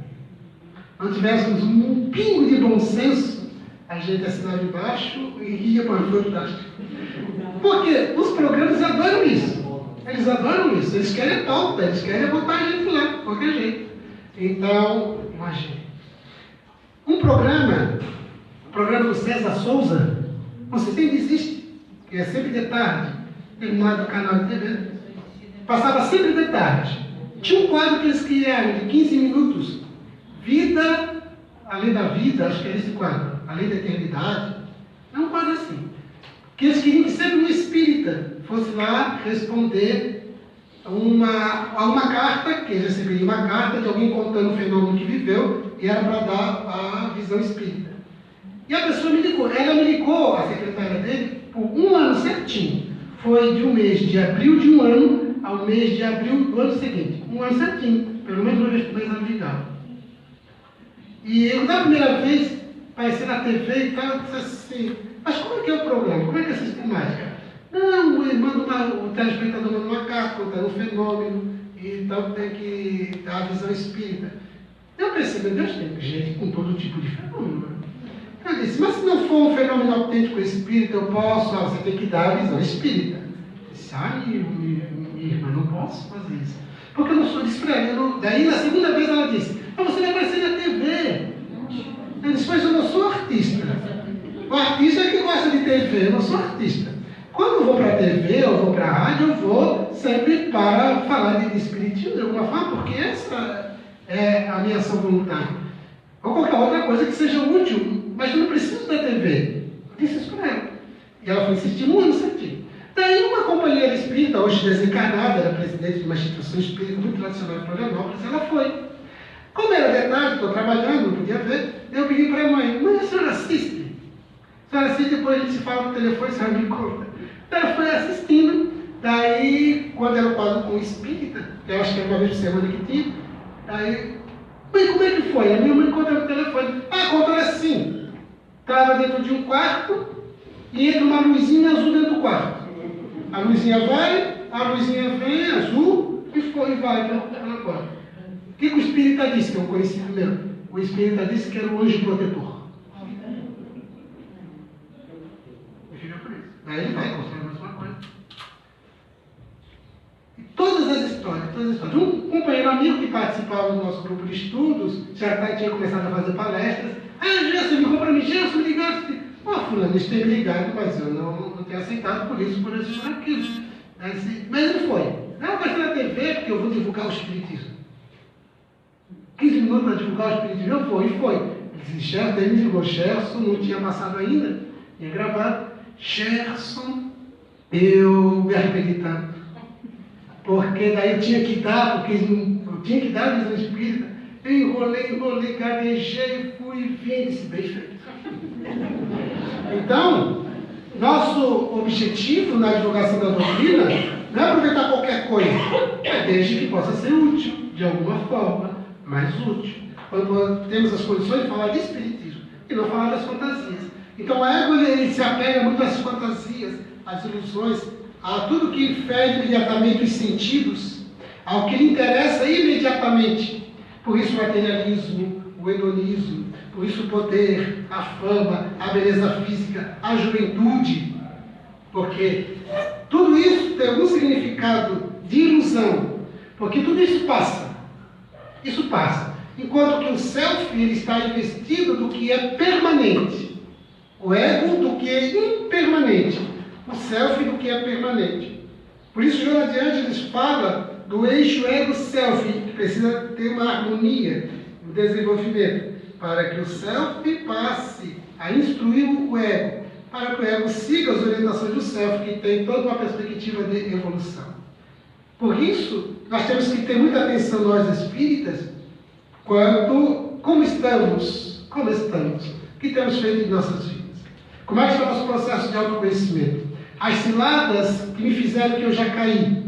não tivéssemos um pingo de bom senso, a gente assinava embaixo e ia para o fantástico. Porque os programas adoram isso. Eles adoram isso. Eles querem pauta, eles querem botar a gente lá, de qualquer jeito. Então, imagine. O programa do César Souza, você sempre existe, que é sempre de tarde, terminado o canal de TV, passava sempre de tarde. Tinha um quadro que eles criaram de 15 minutos, Vida, Além da Vida, acho que é esse quadro, Além da Eternidade, é um quadro assim, que eles queriam que sempre um espírita fosse lá responder a uma carta, que eles receberiam uma carta de alguém contando o fenômeno que viveu, e era para dar a visão espírita. E a pessoa me ligou, ela me ligou, a secretária dele, por um ano certinho. Foi de um mês de abril de um ano ao mês de abril do ano seguinte. Um ano certinho, pelo menos uma vez por mês ela ligava. E eu, da primeira vez, apareci na TV e tal, eu disse assim, mas como é que é o programa? Como é que é a sistemática? Não, o telespectador manda uma carta contando um fenômeno, e então tem que dar a visão espírita. Eu percebi, Deus tem gente com todo tipo de fenômeno. Eu disse, mas se não for um fenômeno autêntico espírita, eu posso, você tem que dar a visão espírita. Eu disse, minha irmã, não posso fazer isso. Porque eu não sou desprezado. Daí, na segunda vez, ela disse, você vai aparecer na TV. Eu disse, mas eu não sou artista. O artista é que gosta de TV, eu não sou artista. Quando eu vou para a TV, ou vou para a rádio, eu vou sempre para falar de espiritismo de alguma forma, porque essa é a minha ação voluntária. Ou qualquer outra coisa que seja útil, mas eu não preciso da TV. Eu disse isso para ela. E ela foi insistir um ano certinho. Daí uma companheira espírita, hoje desencarnada, era presidente de uma instituição espírita muito tradicional em Florianópolis, ela foi. Como era de tarde, estou trabalhando, não podia ver, eu pedi para a mãe, a senhora assiste? A senhora assiste, depois a gente se fala no telefone, a senhora me conta. Então ela foi assistindo, daí, quando era o quadro com o espírita, que eu acho que era uma vez por semana que tinha, daí, mãe, como é que foi? A minha mãe conta no telefone. Contou assim, estava dentro de um quarto e entra uma luzinha azul dentro do quarto. A luzinha vai, a luzinha vem, azul, e vai pela porta. O que o espírita disse, que é um conhecido meu? O espírita disse que era o anjo protetor. E fica por isso. Daí ele vai construir mais uma coisa. E todas as histórias. Um companheiro amigo que participava do nosso grupo de estudos, já tinha começado a fazer palestras. Gerson ligou para mim, Gerson, me ligaram. Fulano, eles têm me ligado, mas eu não tenho aceitado por isso, por aquilo. Mas ele foi. Não, vai ser na TV, porque eu vou divulgar o espiritismo. 15 minutos para divulgar o espiritismo, eu fui, e foi. Ele disse, daí me ligou, Gerson, não tinha passado ainda, tinha gravado. Gerson, eu me arrependi tanto. Porque daí eu tinha que dar, eu tinha que dar a visão espírita. Eu enrolei, gaguejei, fui e vim, disse, bem feito. Então, nosso objetivo na divulgação da doutrina não é aproveitar qualquer coisa, desde que possa ser útil, de alguma forma, mais útil. Quando temos as condições de falar de espiritismo e não falar das fantasias. Então, o ego ele se apega muito às fantasias, às ilusões, a tudo que fere imediatamente os sentidos, ao que lhe interessa imediatamente. Por isso o materialismo, o hedonismo, por isso o poder, a fama, a beleza física, a juventude. Porque tudo isso tem algum significado de ilusão. Porque tudo isso passa. Isso passa. Enquanto que o self ele está investido do que é permanente. O ego do que é impermanente. O self do que é permanente. Por isso, Joana de Ângeles fala do eixo ego-self, que precisa ter uma harmonia no desenvolvimento, para que o self passe a instruir o ego, para que o ego siga as orientações do self, que tem toda uma perspectiva de evolução. Por isso, nós temos que ter muita atenção, nós espíritas, como estamos, o que temos feito em nossas vidas. Como é que está o nosso processo de autoconhecimento? As ciladas que me fizeram que eu já caí,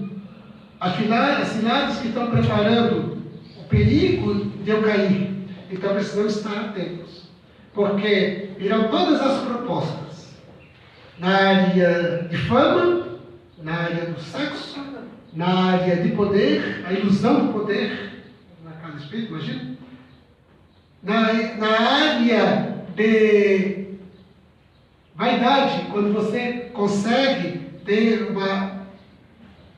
as ciladas que estão preparando o perigo de eu cair. Então precisamos estar atentos. Porque irão todas as propostas na área de fama, na área do sexo, na área de poder, a ilusão do poder, na casa espírita, imagina. Na área de vaidade, quando você consegue ter uma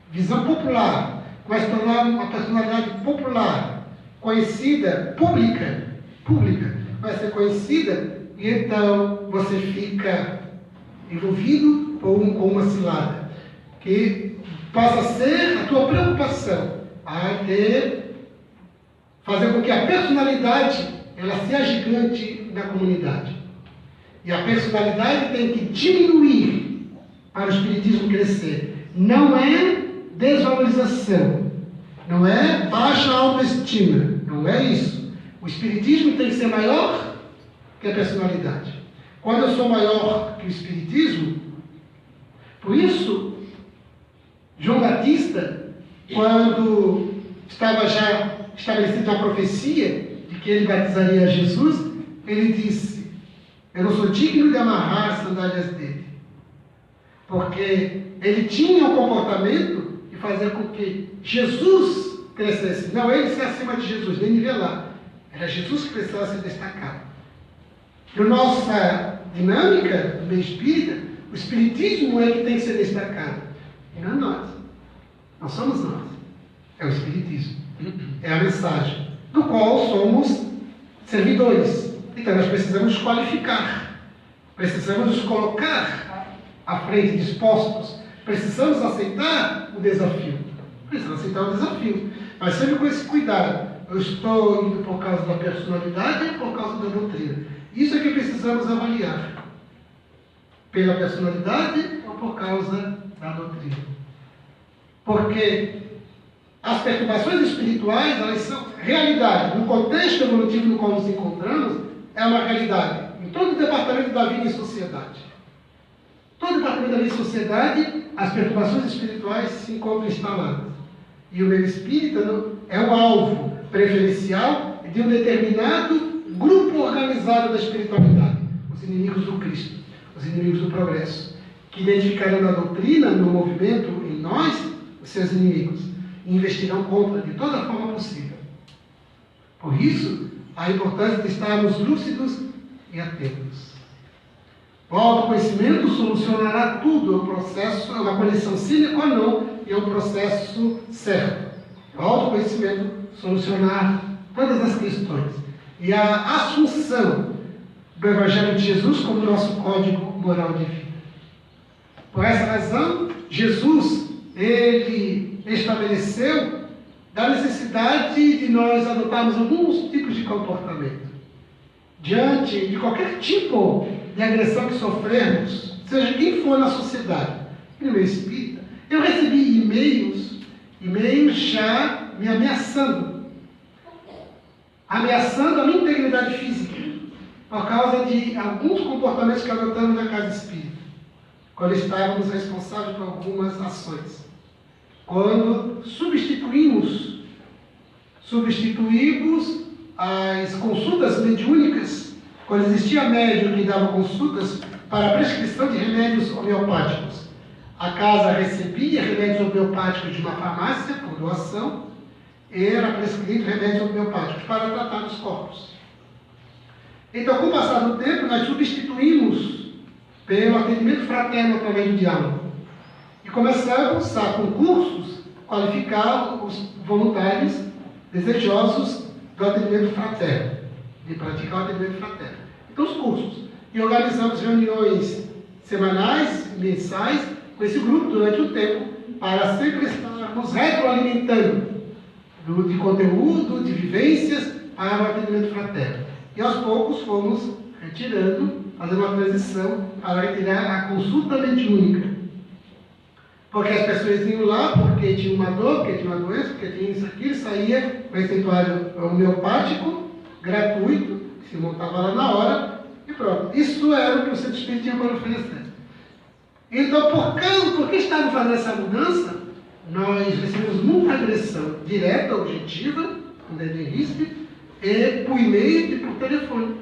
visão popular, vai se tornar uma personalidade popular, conhecida, pública, vai ser conhecida, e então você fica envolvido com uma cilada, que passa a ser a tua preocupação, fazer com que a personalidade ela se agigante na comunidade. E a personalidade tem que diminuir para o espiritismo crescer. Não é desvalorização, não é baixa autoestima, não é isso. O espiritismo tem que ser maior que a personalidade. Quando eu sou maior que o espiritismo, por isso, João Batista, quando estava já estabelecida a profecia de que ele batizaria Jesus, ele disse: eu não sou digno de amarrar as sandálias dele. Porque ele tinha o comportamento de fazer com que Jesus crescesse. Não ele ser acima de Jesus, nem nivelar. Era Jesus que precisava se destacar. Na nossa dinâmica do meio espírita, o espiritismo é que tem que ser destacado. E não nós. Não somos nós. É o espiritismo. É a mensagem, do qual somos servidores. Então nós precisamos nos qualificar. Precisamos nos colocar à frente, dispostos. Precisamos aceitar o desafio. Precisamos aceitar o desafio. Mas sempre com esse cuidado. Eu estou indo por causa da personalidade ou por causa da doutrina? Isso é que precisamos avaliar. Pela personalidade ou por causa da doutrina? Porque as perturbações espirituais, elas são realidade. No contexto evolutivo no qual nos encontramos, é uma realidade. Em todo o departamento da vida e sociedade. Todo o departamento da vida e sociedade, as perturbações espirituais se encontram instaladas. E o meio espírita é o alvo preferencial de um determinado grupo organizado da espiritualidade. Os inimigos do Cristo, os inimigos do progresso, que identificarão na doutrina, no movimento, em nós, os seus inimigos, e investirão contra de toda forma possível. Por isso, a importância de estarmos lúcidos e atentos. O autoconhecimento solucionará tudo. É um processo, é uma condição sine qua non e é um processo certo. O autoconhecimento solucionar todas as questões. E a assunção do Evangelho de Jesus como nosso código moral de vida. Por essa razão, Jesus, ele estabeleceu da necessidade de nós adotarmos alguns tipos de comportamento. Diante de qualquer tipo de agressão que sofrermos, seja quem for na sociedade, no meio espírita, eu recebi e-mails já me ameaçando a minha integridade física, por causa de alguns comportamentos que adotamos na casa espírita, quando estávamos responsáveis por algumas ações. Quando substituímos as consultas mediúnicas, quando existia médium que dava consultas para a prescrição de remédios homeopáticos. A casa recebia remédios homeopáticos de uma farmácia, por doação, e era prescrito remédios homeopáticos para tratar dos corpos. Então, com o passar do tempo, nós substituímos pelo atendimento fraterno através do diálogo. E começamos a, com cursos, qualificar os voluntários desejosos do atendimento fraterno, de praticar o atendimento fraterno. Então, os cursos. E organizamos reuniões semanais, mensais, com esse grupo durante o tempo, para sempre estarmos retroalimentando de conteúdo, de vivências, para o atendimento fraterno. E aos poucos fomos retirando, fazendo uma transição para retirar a consulta mediúnica. Porque as pessoas iam lá porque tinha uma dor, porque tinha uma doença, porque tinha isso aqui, saía com receituário homeopático, gratuito, que se montava lá na hora, e pronto. Isso era o que o Centro Espírita tinha para oferecer. Então, por que estávamos fazendo essa mudança, nós recebemos muita agressão direta, objetiva, com DDRISP, e por e-mail e por telefone.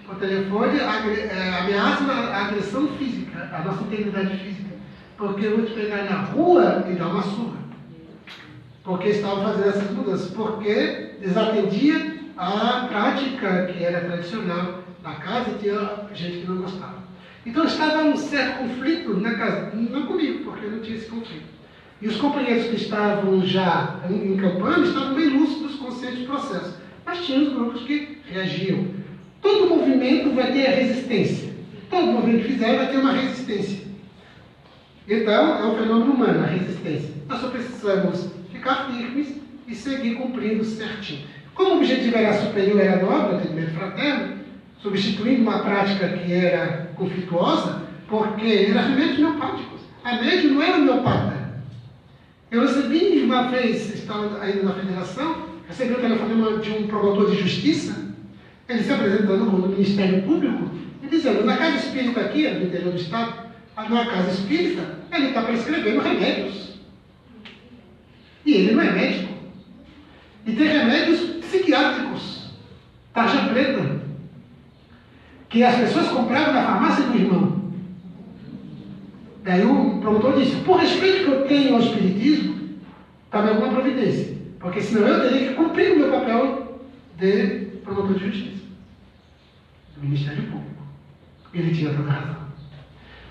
o telefone ameaça a agressão física, a nossa integridade física. Porque eu vou te pegar na rua e dar uma surra. Porque estavam fazendo essas mudanças. Porque desatendia a prática que era tradicional na casa e tinha gente que não gostava. Então estava um certo conflito na casa. Não comigo, porque eu não tinha esse conflito. E os companheiros que estavam já encampando estavam bem lúcidos, conscientes do processo. Mas tinha os grupos que reagiam. Todo movimento vai ter a resistência. Todo movimento que fizer vai ter uma resistência. Então, é um fenômeno humano, a resistência. Nós só precisamos ficar firmes e seguir cumprindo certinho. Como o objetivo era superior, era nobre, o atendimento fraterno, substituindo uma prática que era conflituosa, porque eram remédios homeopáticos. A médium não era homeopata. Eu recebi uma vez, estava ainda na federação, recebi o telefonema de um promotor de justiça, ele se apresentando no Ministério Público, e dizendo, na casa espírita aqui, no interior do Estado, na casa espírita, ele está prescrevendo remédios. E ele não é médico. E tem remédios psiquiátricos, tarja preta, que as pessoas compravam na farmácia do irmão. Daí o promotor disse, por respeito que eu tenho ao espiritismo, tome alguma providência. Porque senão eu teria que cumprir o meu papel de promotor de justiça. Do Ministério Público. Ele tinha toda a razão.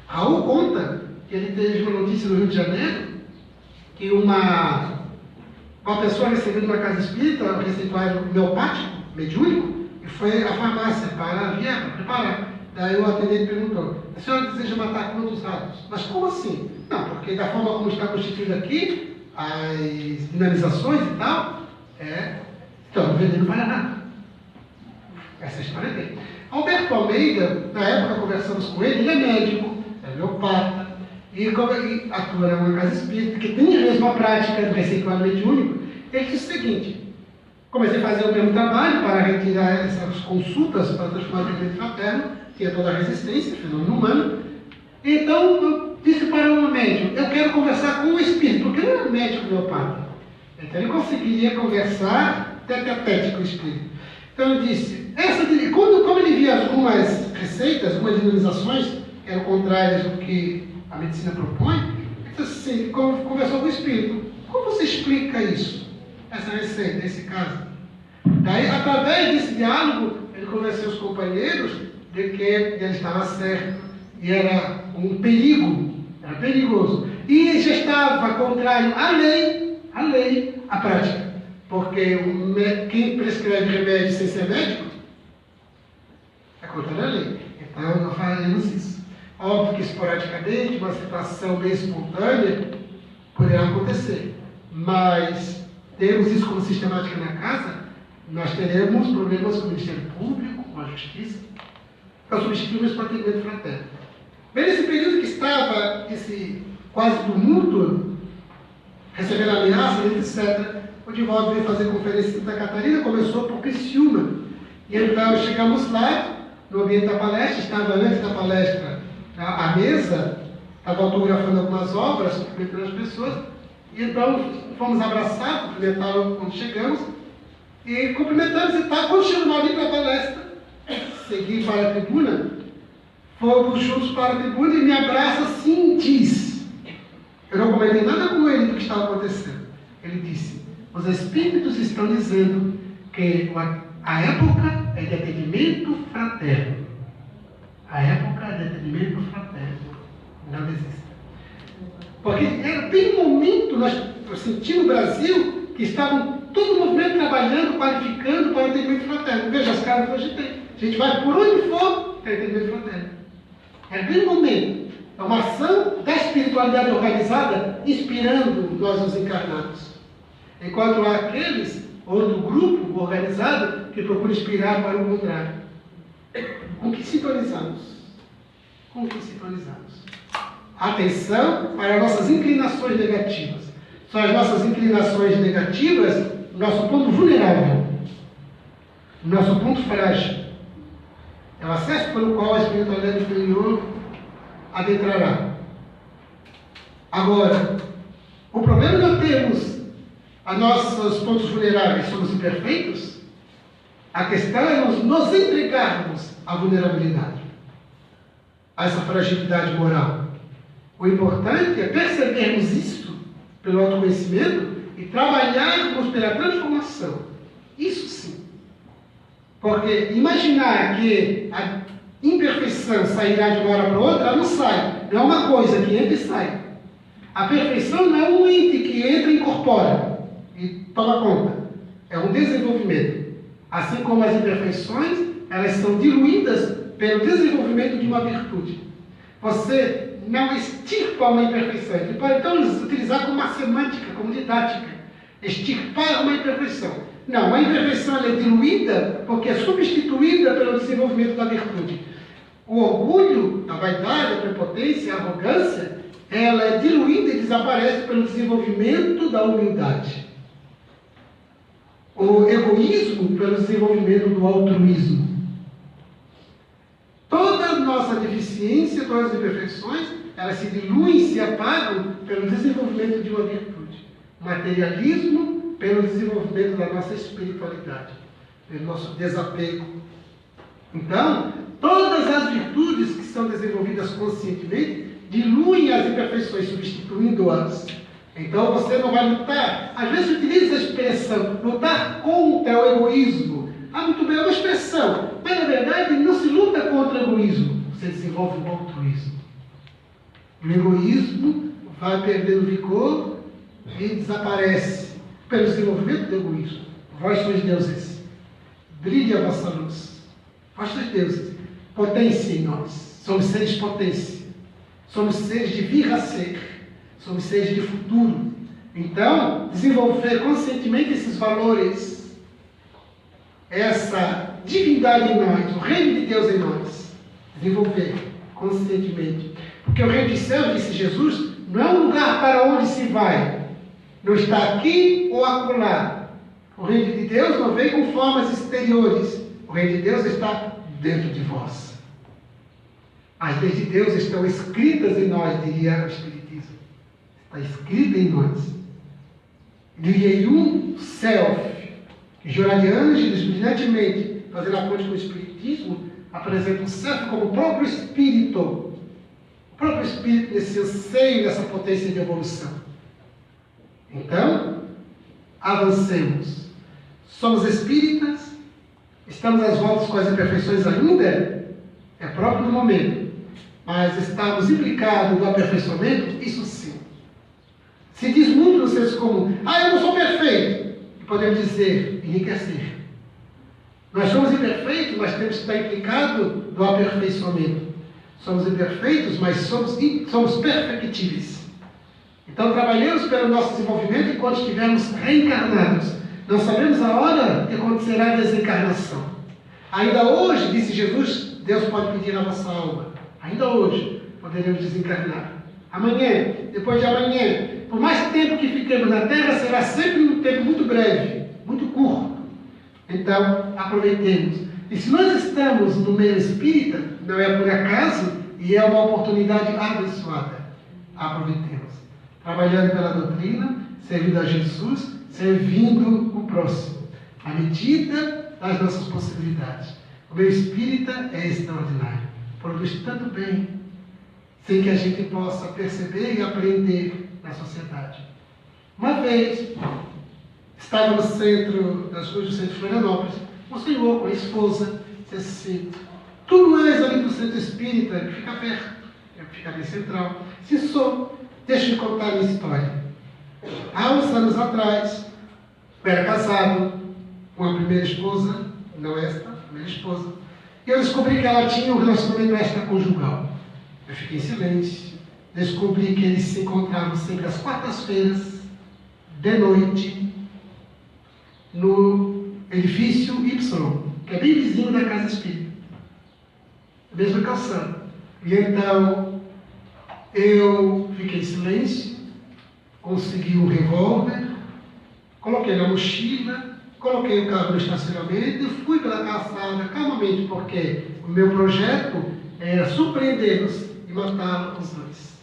Raul conta que ele teve uma notícia no Rio de Janeiro que uma pessoa recebeu numa casa espírita um receituário homeopático, mediúnico, e foi à farmácia para preparar. Daí o atendente perguntou, a senhora deseja matar quantos ratos? Mas como assim? Não, porque da forma como está constituído aqui, as dinamizações e tal, então o veneno para nada. Essa história dele. Alberto Almeida, na época conversamos com ele, ele é médico, é homeopata, e atua numa casa espírita, que tem a mesma prática do receituário mediúnico. Ele disse o seguinte, comecei a fazer o mesmo trabalho para retirar essas consultas para transformar o atendimento fraterno, tinha toda a resistência, fenômeno humano. Então, eu disse para uma médium, eu quero conversar com o espírito, porque não é médico homeopata. Então, ele conseguiria conversar tete a tete com o espírito. Então, eu disse, como ele via algumas receitas, algumas dinamizações, que eram contrárias do que a medicina propõe, ele disse assim, conversou com o espírito, como você explica isso, essa receita, esse caso? Daí, através desse diálogo, ele convenceu os companheiros de que ele estava certo e era um perigo, era perigoso. E já estava contrário à lei, à prática. Porque quem prescreve remédio sem ser médico é contra a lei. Então, não faremos isso. Óbvio que esporadicamente, uma situação bem espontânea poderá acontecer. Mas termos isso como sistemática na casa, nós teremos problemas com o Ministério Público, com a Justiça. Então, substituímos para o atendimento fraterno. Bem nesse período que estava esse quase tumulto, recebendo ameaças, etc., o Divaldo veio fazer conferência em Santa Catarina, começou por Criciúma. E então chegamos lá, no ambiente da palestra, estava antes da palestra a mesa, estava autografando algumas obras, cumprimentando as pessoas, e então fomos abraçados, cumprimentaram quando chegamos, e cumprimentamos e tal. Quando chegamos ali para a palestra, segui para a tribuna, fomos juntos para a tribuna e me abraça assim e diz, eu não comentei nada com ele do que estava acontecendo. Ele disse, os espíritos estão dizendo que a época é de atendimento fraterno. A época é de atendimento fraterno. Não desista. Porque era bem o momento, eu senti no Brasil, que estavam todo o movimento trabalhando, qualificando para o atendimento fraterno. Veja as casas que a gente tem. A gente vai por onde for, tem atendimento fraterno. Era bem o momento. É uma ação da espiritualidade organizada, inspirando nós os encarnados. Enquanto há aqueles, outro grupo organizado, que procura inspirar para o contrário. Com que sintonizamos? Com que sintonizamos? Atenção para nossas inclinações negativas. São as nossas inclinações negativas o nosso ponto vulnerável, o nosso ponto frágil. É o acesso pelo qual a espiritualidade inferior adentrará. Agora, o problema de termos os nossos pontos vulneráveis, somos imperfeitos, A questão é nos entregarmos à vulnerabilidade, a essa fragilidade moral. O importante é percebermos isso pelo autoconhecimento e trabalharmos pela transformação. Isso sim. Porque imaginar que a imperfeição sairá de uma hora para outra, ela não sai. Não é uma coisa que entra e sai. A perfeição não é um ente que entra e incorpora e toma conta. É um desenvolvimento. Assim como as imperfeições, elas são diluídas pelo desenvolvimento de uma virtude. Você não extirpa uma imperfeição. Ele pode então utilizar como uma semântica, como didática. Extirpar uma imperfeição. Não, a imperfeição é diluída porque é substituída pelo desenvolvimento da virtude. O orgulho, a vaidade, a prepotência, a arrogância, ela é diluída e desaparece pelo desenvolvimento da humildade. O egoísmo pelo desenvolvimento do altruísmo. Toda a nossa deficiência, todas as imperfeições, elas se diluem, se apagam pelo desenvolvimento de uma virtude. Materialismo pelo desenvolvimento da nossa espiritualidade, pelo nosso desapego. Então, todas as virtudes que são desenvolvidas conscientemente diluem as imperfeições, substituindo-as. Então você não vai lutar. Às vezes utiliza a expressão lutar contra o egoísmo. Muito bem, é uma expressão. Mas na verdade não se luta contra o egoísmo. Você desenvolve o altruísmo. O egoísmo vai perdendo vigor e desaparece pelo desenvolvimento do egoísmo. Vós sois deuses. Brilhe a vossa luz. Vós sois deuses. Potência em nós. Somos seres potência. Somos seres de vir a ser. Somos seres de futuro. Então, desenvolver conscientemente esses valores, essa divindade em nós, o reino de Deus em nós. Desenvolver conscientemente. Porque o reino de céu, disse Jesus, não é um lugar para onde se vai. Não está aqui ou acolá. O reino de Deus não vem com formas exteriores. O reino de Deus está dentro de vós. As leis de Deus estão escritas em nós, diria o Espiritismo. Está escrita em nós. Diria self, que Joana de Ângeles, brilhantemente, fazendo a ponte com o Espiritismo, apresenta o self como o próprio Espírito. O próprio Espírito nesse anseio, nessa potência de evolução. Então, avancemos. Somos espíritas, estamos às voltas com as imperfeições ainda, é próprio do momento, mas estamos implicados no aperfeiçoamento, isso sim. Se diz muito no senso comum, eu não sou perfeito, e podemos dizer, enriquecer. Nós somos imperfeitos, mas temos que estar implicados no aperfeiçoamento. Somos imperfeitos, mas somos perfectíveis. Então, trabalhemos pelo nosso desenvolvimento enquanto estivermos reencarnados. Não sabemos a hora que acontecerá a desencarnação. Ainda hoje, disse Jesus, Deus pode pedir a nossa alma. Ainda hoje poderemos desencarnar. Amanhã, depois de amanhã, por mais tempo que fiquemos na Terra, será sempre um tempo muito breve, muito curto. Então, aproveitemos. E se nós estamos no meio espírita, não é por acaso, e é uma oportunidade abençoada. Aproveitemos. Trabalhando pela doutrina, servindo a Jesus, servindo o próximo, à medida das nossas possibilidades. O meio espírita é extraordinário. Produz tanto bem, sem que a gente possa perceber e aprender na sociedade. Uma vez, estava no centro das ruas do centro de Florianópolis, um senhor com a esposa, disse assim, tu não és ali do centro espírita, que fica perto, fica bem central. Se sou, deixa eu contar a minha história. Há uns anos atrás, eu era casado com a primeira esposa, não esta, a primeira esposa, e eu descobri que ela tinha um relacionamento extraconjugal. Eu fiquei em silêncio. Descobri que eles se encontravam sempre às quartas-feiras, de noite, no edifício Y, que é bem vizinho da Casa Espírita. A mesma calçada. E então, eu fiquei em silêncio, consegui um revólver, coloquei na mochila, coloquei o carro no estacionamento e fui pela calçada calmamente, porque o meu projeto era surpreendê-los e matá-los os dois.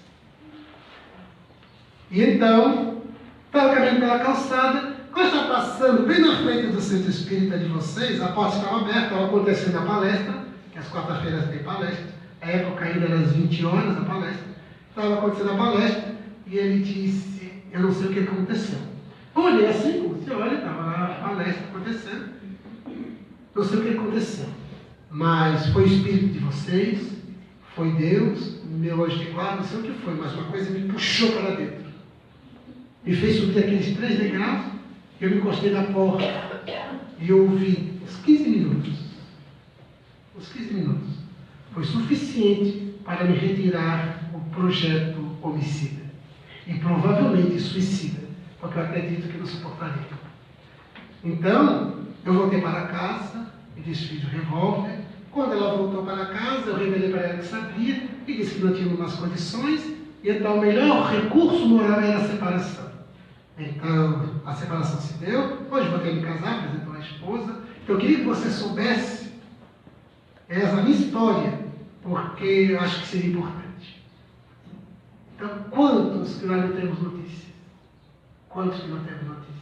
E então, estava caminhando pela calçada, Quando eu estava passando bem na frente do centro espírita de vocês, a porta estava aberta, estava acontecendo a palestra, que às quarta-feiras tem palestra, a época ainda era às 20 horas a palestra, estava acontecendo a palestra, e ele disse, eu não sei o que aconteceu. Eu olhei assim, como você olha, estava lá a palestra acontecendo, não sei o que aconteceu, mas foi o espírito de vocês, foi Deus, meu anjo de guarda, não sei o que foi, mas uma coisa me puxou para dentro. Me fez subir aqueles 3 degraus, eu me encostei na porta e ouvi uns 15 minutos. Os 15 minutos. Foi suficiente para me retirar o projeto homicida. E provavelmente suicida, porque eu acredito que não suportaria. Então, eu voltei para casa e desfiz o revólver. Quando ela voltou para casa, eu revelei para ela que sabia e disse que não tinha umas condições. E então, o melhor recurso moral era a separação. Então, a separação se deu. Hoje vou ter que me casar, apresentou a esposa. Então, eu queria que você soubesse essa minha história, porque eu acho que seria importante. Então, quantos que nós não temos notícias? Quantos que não temos notícias?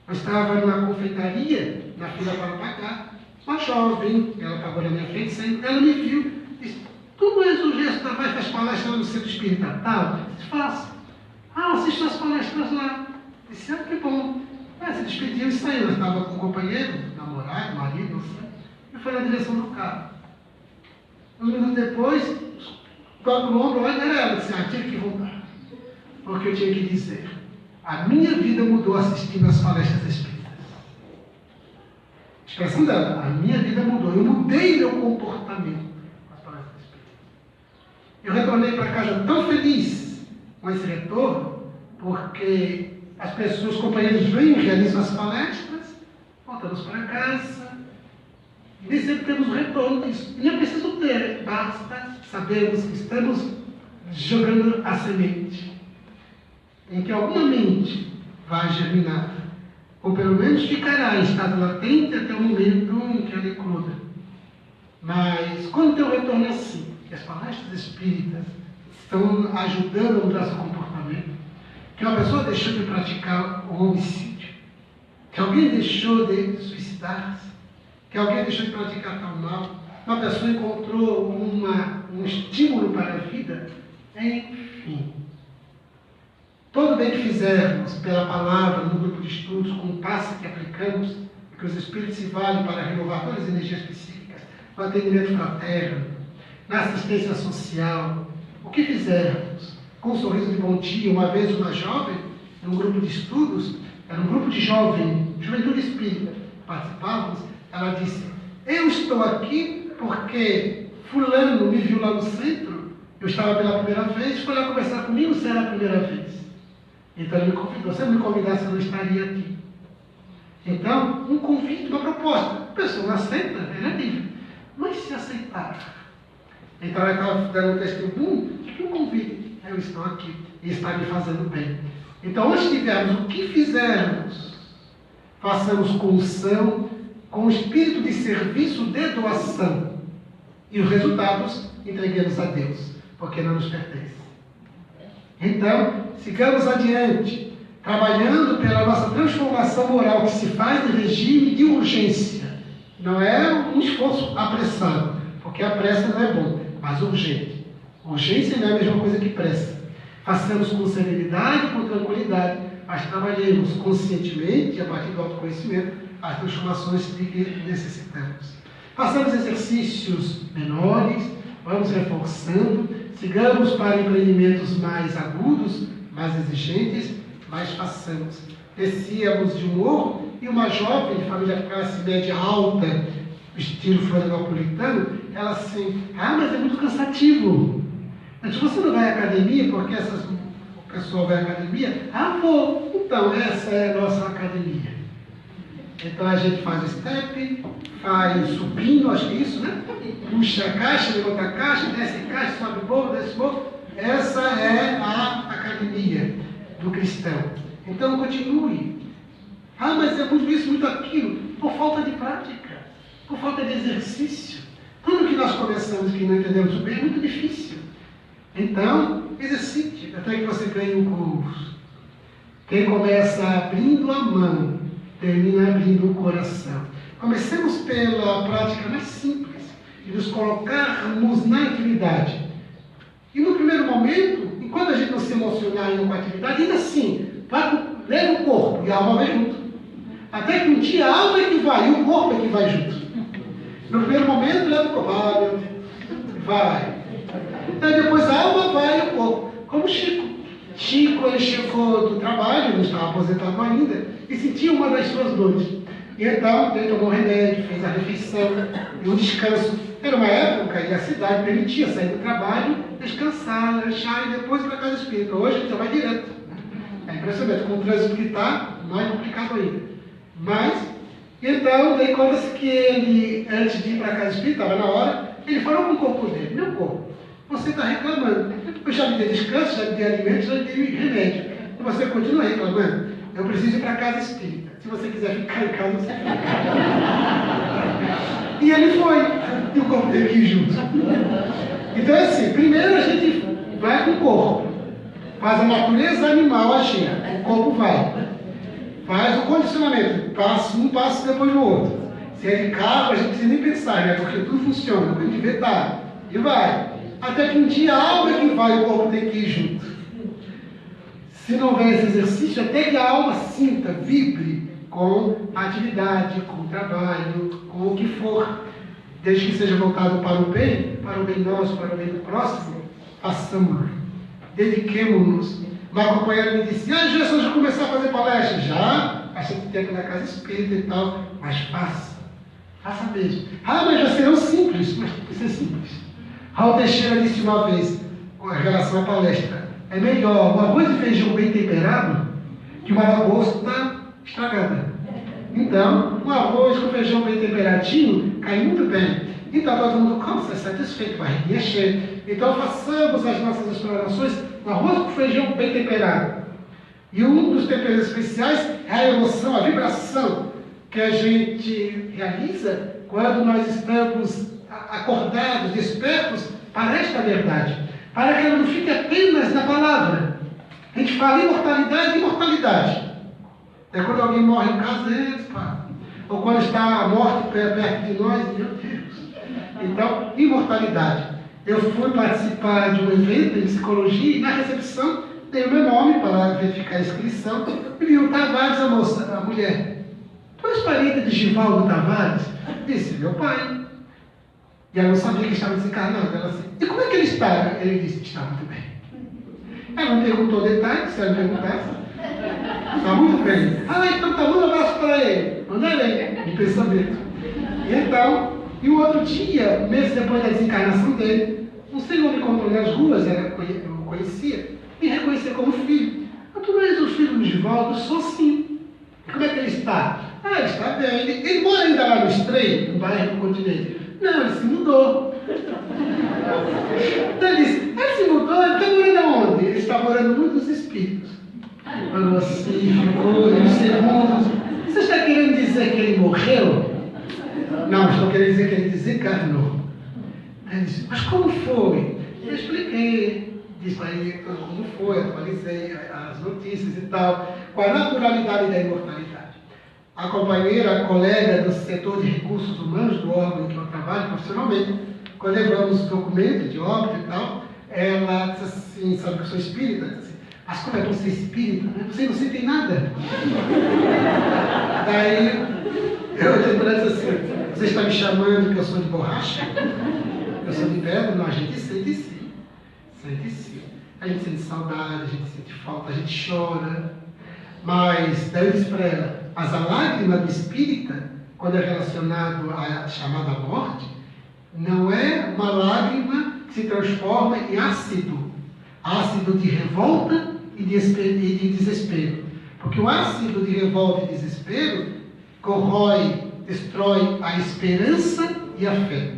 Eu estava numa confeitaria, na fila para pagar. Uma jovem, ela pagou na minha frente, saindo, ela me viu e disse, tu és o gesto da vai faz palestra no centro espírita tal? Eu disse, faço. Ah, assisto as palestras lá. Eu disse, que bom. Se despediu e saiu. Eu estava com um companheiro, namorado, marido, não sei. E foi na direção do carro. Um minuto depois, toco no ombro, olha, era ela. Eu disse, tive que voltar. Porque eu tinha que dizer, a minha vida mudou assistindo às palestras espíritas. Expressão dela, a minha vida mudou. Eu mudei meu comportamento com as palestras espíritas. Eu retornei para casa tão feliz com esse retorno, porque as pessoas, os companheiros vêm e realizam as palestras, voltamos para casa, e nem sempre temos retorno disso. E é preciso ter, basta sabermos que estamos jogando a semente, em que alguma mente vai germinar, ou pelo menos ficará em estado latente até o momento em que ela ecloda. Mas quando tem um retorno assim, que as palestras espíritas estão ajudando a mudar seu comportamento, que uma pessoa deixou de praticar o homicídio, que alguém deixou de suicidar-se, que alguém deixou de praticar tal mal, uma pessoa encontrou um estímulo para a vida, enfim. Todo bem que fizermos pela palavra, no grupo de estudos, com o passe que aplicamos, que os espíritos se valem para renovar todas as energias psíquicas, no atendimento fraterno, na assistência social, o que fizermos com um sorriso de bom dia, uma vez uma jovem, num grupo de estudos, era um grupo de juventude espírita, participávamos, ela disse, eu estou aqui porque fulano me viu lá no centro, eu estava pela primeira vez, foi lá conversar comigo, se era a primeira vez. Então ele me convidou, se eu me convidasse eu não estaria aqui. Então, um convite, uma proposta, a pessoa não aceita, ela é livre, mas se aceitar, então ela estava dando um testemunho de que um convite, eu estou aqui e está me fazendo bem. Então, onde estivermos, o que fizermos, façamos com unção, com o espírito de serviço de doação. E os resultados entreguemos a Deus, porque não nos pertence. Então, sigamos adiante, trabalhando pela nossa transformação moral, que se faz de regime de urgência. Não é um esforço apressado, porque a pressa não é bom, mas urgente. Urgência não é a mesma coisa que pressa. Façamos com serenidade, com tranquilidade, mas trabalhemos conscientemente, a partir do autoconhecimento, as transformações que necessitamos. Façamos exercícios menores, vamos reforçando, sigamos para empreendimentos mais agudos, mais exigentes, mas façamos. Descíamos de um morro e uma jovem de família classe média alta, estilo florianopolitano, ela assim, mas é muito cansativo. Mas você não vai à academia porque o pessoal vai à academia? Vou. Então, essa é a nossa academia. Então a gente faz o step, faz supino, acho que é isso, né? Puxa a caixa, levanta a caixa, desce a caixa, sobe morro, desce morro. Essa é a academia do cristão. Então continue. Mas é muito isso, muito aquilo. Por falta de prática, por falta de exercício. Tudo que nós começamos que não entendemos bem é muito difícil. Então, exercite até que você ganhe um curso. Quem começa abrindo a mão, termina abrindo o coração. Comecemos pela prática mais simples, de nos colocarmos na atividade. E no primeiro momento, enquanto a gente não se emocionar em uma atividade, ainda assim, leva o corpo e a alma vai junto. Até que um dia a alma é que vai e o corpo é que vai junto. No primeiro momento, leva o corpo, vai. Aí depois a alma vai e o corpo. Como Chico. Chico, ele chegou do trabalho, não estava aposentado ainda, e sentia uma das suas dores. E então, ele tomou remédio, fez a refeição e um descanso. Era uma época em que a cidade permitia sair do trabalho, descansar, lanchar e depois ir para a casa espírita. Hoje ele já vai direto. É impressionante, com o trânsito que está, mais complicado ainda. Mas, então, daí conta-se que ele, antes de ir para a casa espírita, estava na hora, ele falou com o corpo dele: meu corpo, você está reclamando. Eu já me dei descanso, já me dei alimento, já me dei remédio. E você continua reclamando. Eu preciso ir para a casa espírita. Se você quiser ficar em casa, você fica. E ele foi. E o corpo dele que ir junto. Então é assim, primeiro a gente vai com o corpo. Faz a natureza animal agir. O corpo vai. Faz o condicionamento. Passa um passo depois do outro. Se é de carro, a gente não precisa nem pensar, né? Porque tudo funciona. Tem que inventar. E vai. Até que um dia a alma é que vai, o corpo tem que ir junto. Se não houver esse exercício, até que a alma sinta, vibre com a atividade, com o trabalho, com o que for, desde que seja voltado para o bem nosso, para o bem do próximo, façamos, dediquemos-nos. Uma companheira me disse: Jesus, já começar a fazer palestra? Já, a gente tem que ir na casa espírita e tal, mas faça mesmo. Mas vai ser simples, mas tem que ser simples. Raul Teixeira disse uma vez, com relação à palestra: é melhor um arroz e feijão bem temperado que uma lagosta estragada. Então, um arroz com feijão bem temperadinho cai muito bem. Então, todo mundo come, satisfeito, barriguinha cheia. Então, façamos as nossas explorações com arroz com feijão bem temperado. E um dos temperos especiais é a emoção, a vibração que a gente realiza quando nós estamos acordados, despertos para esta verdade, para que ela não fique apenas na palavra. A gente fala imortalidade, imortalidade. É quando alguém morre em casa, ou quando está a morte perto de nós, meu Deus. Então, imortalidade. Eu fui participar de um evento em psicologia e na recepção dei o meu nome para verificar a inscrição e vi o Tavares, a moça, a mulher. Tu és parente de Givaldo Tavares? Disse: meu pai. E ela não sabia que estava desencarnado. Ela disse: e como é que ele está? Ele disse: está muito bem. Ela não perguntou detalhes, se ela perguntasse. Está muito bem. Então tá, manda um abraço para ele. Manda ele, em pensamento. E então, e o outro dia, meses depois da desencarnação dele, um senhor me encontrou nas ruas, eu o conhecia, me reconheceu como filho. Tu não és o filho do Givaldo? Eu sou sim. Como é que ele está? Ele está bem. Ele mora ainda lá no Estreito, no bairro do Continente. Não, ele se mudou. Então ele disse: ele se mudou, ele está morando aonde? Ele está morando no mundo dos espíritos. Falou assim, ficou uns segundos. Você está querendo dizer que ele morreu? Não, estou querendo dizer que ele desencarnou. Ele disse: mas como foi? Eu expliquei, disse para ele como foi, atualizei as notícias e tal, com a naturalidade da imortalidade. A companheira, a colega do setor de recursos humanos do órgão em que eu trabalho profissionalmente, quando levamos os documentos de óbito e tal, ela disse assim: sabe que eu sou espírita? Disse: mas como é que você é espírita? Você não sente nada. Daí eu disse para ela assim: você está me chamando que eu sou de borracha? Eu sou de pedra? Não, a gente sente sim. Sente sim. A gente sente saudade, a gente sente falta, a gente chora. Mas daí eu disse para ela: mas a lágrima do espírita, quando é relacionado à chamada morte, não é uma lágrima que se transforma em ácido. Ácido de revolta e de desespero. Porque o ácido de revolta e desespero corrói, destrói a esperança e a fé.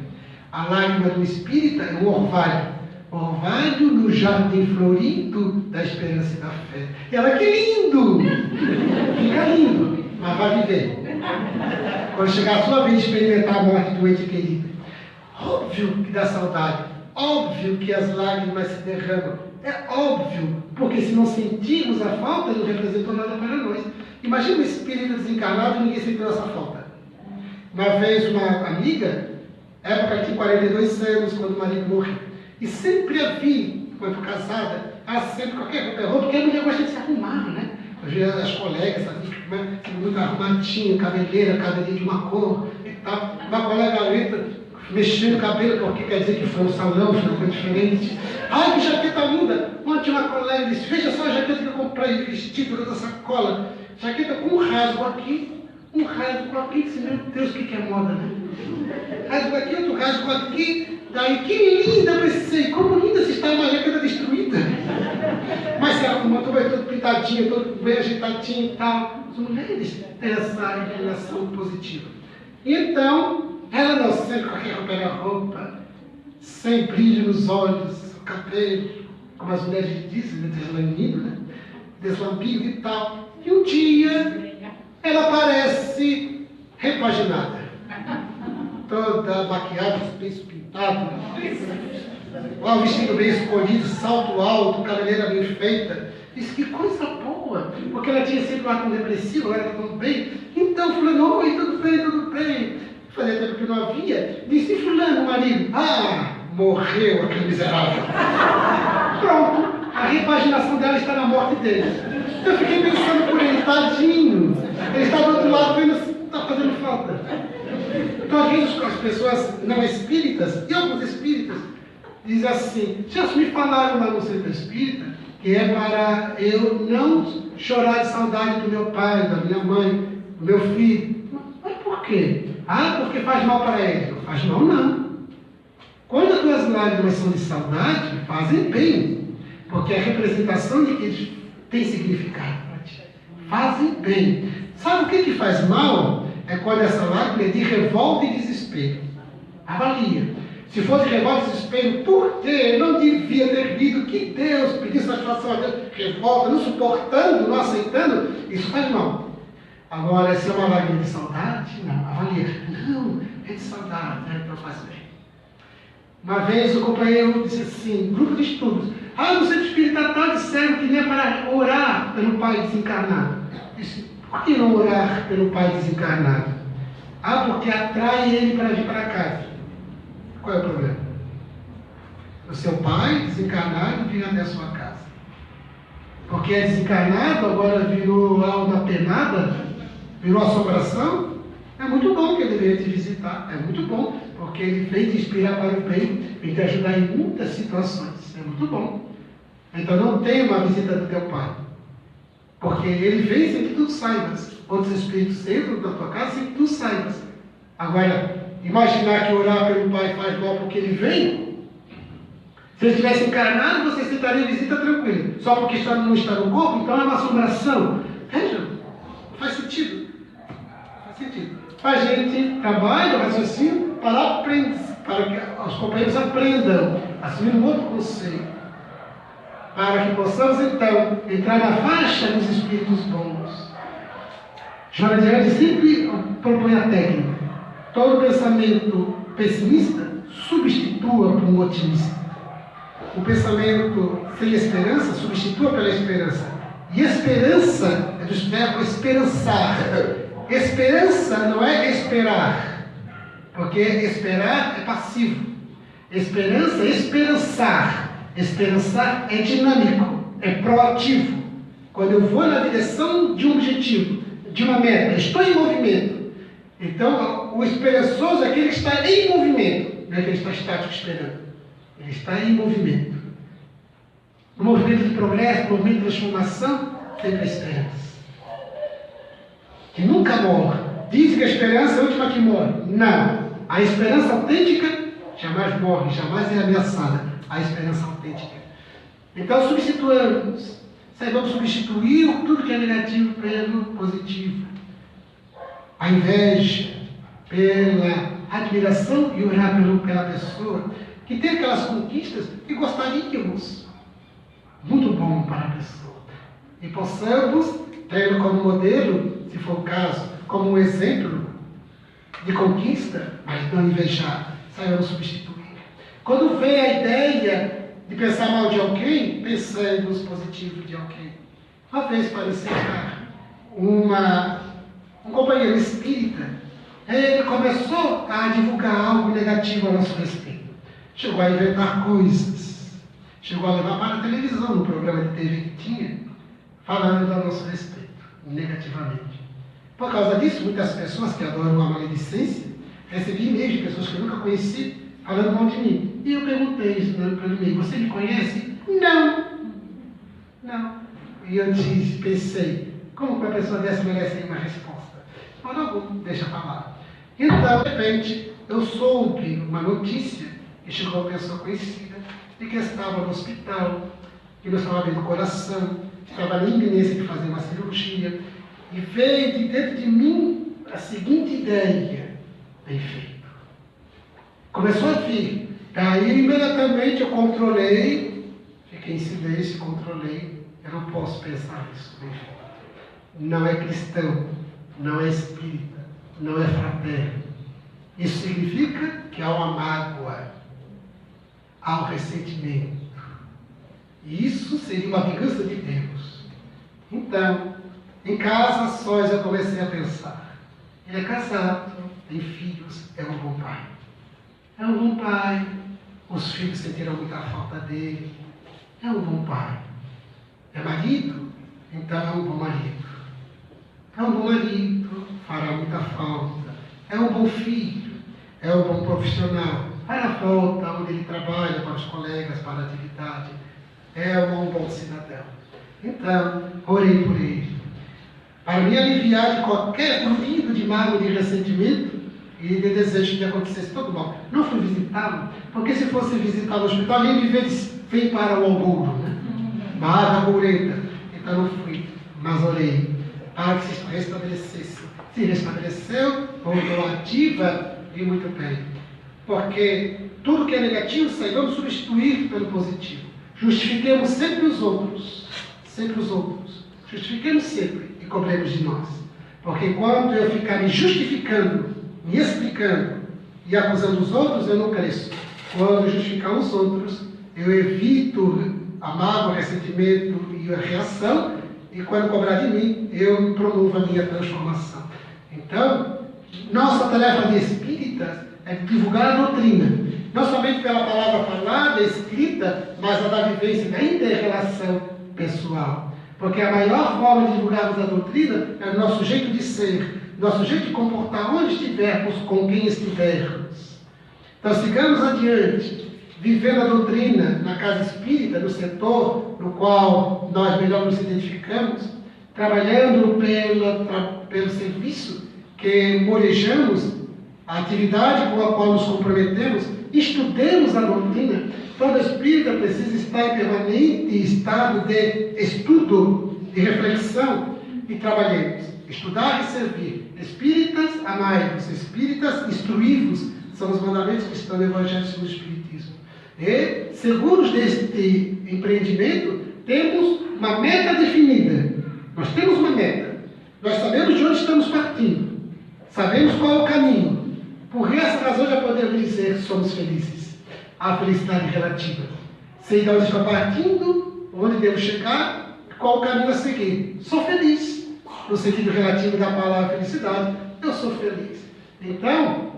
A lágrima do espírita é o orvalho. O orvalho no jardim florido da esperança e da fé. E ela: que lindo! Fica lindo, mas vai viver. Quando chegar a sua vez de experimentar a morte do ente querido, óbvio que dá saudade. Óbvio que as lágrimas se derramam. É óbvio. Porque se não sentirmos a falta, não representou nada para nós. Imagina um espírito desencarnado e ninguém sentiu essa falta. Uma vez uma amiga, época de 42 anos, quando o marido morreu, e sempre a vi, enquanto casada, ela sempre qualquer roupa, porque a mulher gosta de se arrumar, né? Hoje as colegas, muito arrumadinho, cabeleira, cabelinho de uma cor e tal. Uma colega grita, mexendo o cabelo, porque quer dizer que foi um salão, foi diferente. Ai, que jaqueta linda! Ontem uma colega disse, veja só a jaqueta que eu comprei, vestido toda sacola. Jaqueta com um rasgo aqui, um rasgo aqui. Disse, meu Deus, o que é moda, né? Rasgo aqui, outro rasgo aqui. Daí, que linda, pensei, como linda se está uma jaqueta destruída. Mas se arrumou, tudo pintadinho, todo bem ajeitadinho e tal. As mulheres têm essa inclinação positiva. Então, ela não sempre qualquer roupa era roupa, sem brilho nos olhos, o cabelo, como as mulheres dizem, né? Deslambido, né? Deslambido e tal. E um dia, ela aparece repaginada. Toda maquiada, bem pintado, o vestido bem escolhido, salto alto, cabeleira bem feita. Disse, que coisa boa, porque ela tinha sido lá com depressivo, agora está tudo bem. Então, fulano, oi, tudo bem, tudo bem. Fazia tempo que não havia. Disse, fulano, marido, morreu aquele miserável. Pronto, a repaginação dela está na morte dele. Eu fiquei pensando por ele, tadinho. Ele está do outro lado, vendo se está fazendo falta. Então, às vezes, as pessoas não espíritas, e alguns espíritas, dizem assim, já me falaram lá no centro espírita, que é para eu não chorar de saudade do meu pai, da minha mãe, do meu filho. Mas por quê? Porque faz mal para eles. Não faz mal, não. Quando as tuas lágrimas são de saudade, fazem bem, porque é a representação de que eles têm significado para ti. Fazem bem. Sabe o que faz mal? É quando essa lágrima é de revolta e desespero. Avalia. Se for de revolta e desespero, por quê? Não devia ter vindo, que Deus pediu satisfação a Deus, revolta, não suportando, não aceitando, isso faz mal. Agora, se é uma lágrima de saudade, não, avalia. Não, é de saudade, então faz bem. Uma vez o companheiro disse assim, grupo de estudos, no centro espírita tal disseram que nem é para orar pelo pai desencarnado. Disse, por que não orar pelo pai desencarnado? Porque atrai ele para vir para casa. Qual é o problema? O seu pai desencarnado vir até a sua casa. Porque é desencarnado, agora virou alma penada, virou assombração. É muito bom que ele venha te visitar. É muito bom, porque ele veio te inspirar para o bem e te ajudar em muitas situações. É muito bom. Então não tenha uma visita do teu pai. Porque ele vem sem que tu saibas. Outros espíritos entram na tua casa sem que tu saibas. Agora, imaginar que orar pelo pai faz mal porque ele vem. Se ele estivesse encarnado, você aceitaria visita tranquila. Só porque não está no corpo, então é uma assombração. Veja, não faz sentido. Faz sentido. A gente trabalha, o raciocínio, para que os companheiros aprendam, assumir um outro conceito. Para que possamos, então, entrar na faixa dos espíritos bons. Joana de Anjos sempre propõe a técnica. Todo pensamento pessimista substitua por um otimista. O pensamento sem esperança substitua pela esperança. E esperança é do verbo esperançar. Esperança não é esperar, porque esperar é passivo. Esperança é esperançar. Esperançar é dinâmico, é proativo. Quando eu vou na direção de um objetivo, de uma meta, estou em movimento. Então, o esperançoso é aquele que está em movimento, não é aquele que está estático esperando. Ele está em movimento. No movimento de progresso, no movimento de transformação, sempre a esperança. Que nunca morre. Dizem que a esperança é a última que morre. Não. A esperança autêntica jamais morre, jamais é ameaçada. A esperança autêntica. Então, substituamos. Saibamos substituir tudo que é negativo pelo positivo. A inveja, pela admiração e orar pela pessoa que tem aquelas conquistas que gostaríamos. Muito bom para a pessoa. E possamos ter como modelo, se for o caso, como um exemplo de conquista, mas não invejar. Saibamos substituir. Quando vem a ideia de pensar mal de alguém, pensando nos positivos de alguém. Uma vez, para encerrar, um companheiro espírita, ele começou a divulgar algo negativo a nosso respeito. Chegou a inventar coisas. Chegou a levar para a televisão, no programa de TV que tinha, falando a nosso respeito, negativamente. Por causa disso, muitas pessoas que adoram a maledicência, recebi e-mails de pessoas que eu nunca conheci, falando mal de mim. E eu perguntei isso pelo e-mail: você me conhece? Não. E eu pensei, como que uma pessoa dessa merece uma resposta? Mas não, deixa falar. Então, de repente, eu soube uma notícia que chegou a uma pessoa conhecida de que estava no hospital, que não estava bem do coração, estava na iminência de fazer uma cirurgia, e veio de dentro de mim a seguinte ideia: bem feito. Começou a vir. Daí, imediatamente, eu controlei, fiquei em silêncio, controlei. Eu não posso pensar isso, bem feito. Não é cristão, não é espírita, não é fraterno. Isso significa que há uma mágoa, há um ressentimento. E isso seria uma vingança de Deus. Então, em casa, sós, eu comecei a pensar: ele é casado, tem filhos, é um bom pai. É um bom pai, os filhos sentirão muita falta dele. É um bom pai. É marido? Então é um bom marido. É um bom marido, fará muita falta. É um bom filho, é um bom profissional. Fará falta onde ele trabalha, para os colegas, para a atividade. É um bom cidadão. Então, orei por ele, para me aliviar de qualquer ruído de mágoa, de ressentimento e de desejo que acontecesse todo mal. Não fui visitá-lo, porque se fosse visitá-lo no hospital, ele vem para o almouro, né? Mas a moureta. Então não fui, mas orei para que se restabelecesse. Se restabeleceu, voltou ativa e muito bem. Porque tudo que é negativo, saibamos substituir pelo positivo. Justifiquemos sempre os outros. Sempre os outros. Justifiquemos sempre e cobremos de nós. Porque enquanto eu ficar me justificando, me explicando e acusando os outros, eu não cresço. Quando justificar os outros, eu evito a mágoa, o ressentimento e a reação, e quando cobrar de mim, eu promovo a minha transformação. Então, nossa tarefa de espíritas é divulgar a doutrina, não somente pela palavra falada, escrita, mas a da vivência, da inter-relação pessoal. Porque a maior forma de divulgarmos a doutrina é o nosso jeito de ser, nosso jeito de comportar onde estivermos, com quem estivermos. Então, sigamos adiante, vivendo a doutrina na casa espírita, no setor no qual nós melhor nos identificamos, trabalhando pelo serviço que morejamos, a atividade com a qual nos comprometemos, estudemos a doutrina. Todo espírita precisa estar em permanente estado de estudo, de reflexão, e trabalhemos. Estudar e servir. Espíritas, amai-vos. Espíritas, instruí-vos. São os mandamentos que estão no Evangelho segundo o Espiritismo. E, seguros deste empreendimento, temos uma meta definida. Nós temos uma meta. Nós sabemos de onde estamos partindo. Sabemos qual é o caminho. Por essa razão já podemos dizer que somos felizes. A felicidade relativa. Sei de onde estou partindo, onde devo chegar, qual o caminho a seguir. Sou feliz. No sentido relativo da palavra felicidade, eu sou feliz. Então,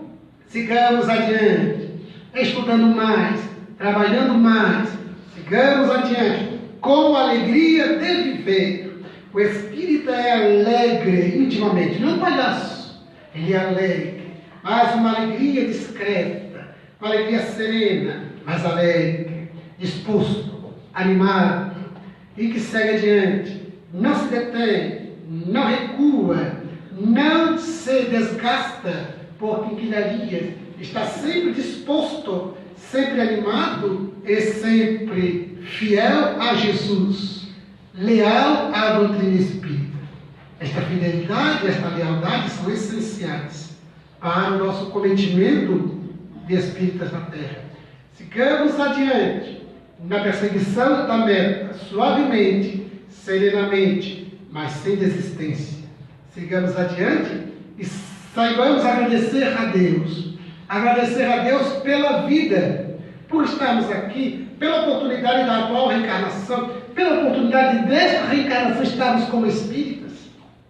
sigamos adiante, estudando mais, trabalhando mais, sigamos adiante, com alegria de viver. O espírita é alegre intimamente, não é um palhaço, ele é alegre, mas uma alegria discreta, uma alegria serena, mas alegre, disposto, animado, e que segue adiante, não se detém, não recua, não se desgasta por quinquilharias, está sempre disposto, sempre animado e sempre fiel a Jesus, leal à doutrina espírita. Esta fidelidade, esta lealdade são essenciais para o nosso cometimento de espíritas na Terra. Sigamos adiante na perseguição da meta, suavemente, serenamente, mas sem desistência. Sigamos adiante e saibamos agradecer a Deus. Agradecer a Deus pela vida, por estarmos aqui, pela oportunidade da atual reencarnação, pela oportunidade desta reencarnação estarmos como espíritas.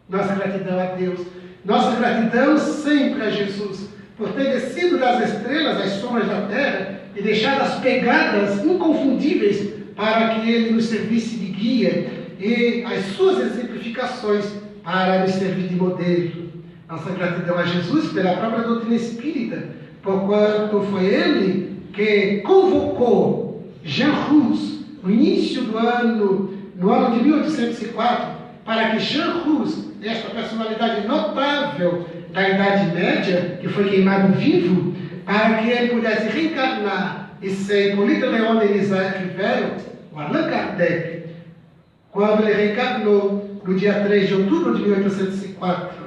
Nossa gratidão a Deus, nossa gratidão sempre a Jesus, por ter descido das estrelas às sombras da terra e deixado as pegadas inconfundíveis para que Ele nos servisse de guia e as suas exemplificações para nos servir de modelo. Nossa gratidão a Jesus pela própria doutrina espírita, porquanto foi Ele que convocou Jean Hus no início do ano, no ano de 1804, para que Jean Hus, esta personalidade notável da Idade Média, que foi queimado vivo, para que ele pudesse reencarnar e ser Hipólito Leon Denis Rivero, o Allan Kardec, quando ele reencarnou no dia 3 de outubro de 1804,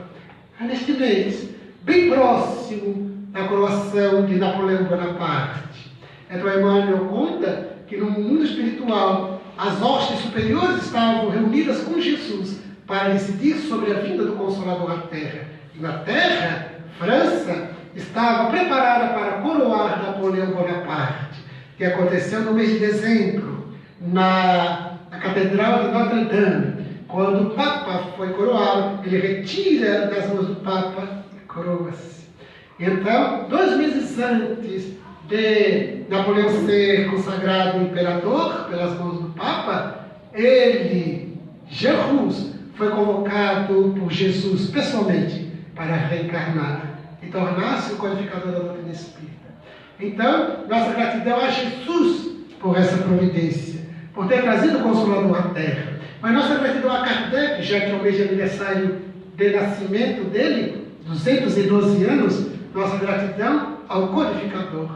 neste mês, bem próximo da coroação de Napoleão Bonaparte. Então Emmanuel conta que no mundo espiritual as hostes superiores estavam reunidas com Jesus para decidir sobre a vinda do Consolador à Terra. E na Terra, França estava preparada para coroar Napoleão Bonaparte, que aconteceu no mês de dezembro, na Catedral de Notre-Dame. Quando o Papa foi coroado, ele retira das mãos do Papa e coroa-se. Então, 2 meses antes de Napoleão ser consagrado imperador pelas mãos do Papa, ele, Jean Hus, foi convocado por Jesus pessoalmente para reencarnar e tornar-se o codificador da doutrina espírita. Então, nossa gratidão a Jesus por essa providência, por ter trazido o Consolador à Terra. Mas nossa gratidão a Kardec, já que é o mês de aniversário de nascimento dele, 212 anos, nossa gratidão ao codificador.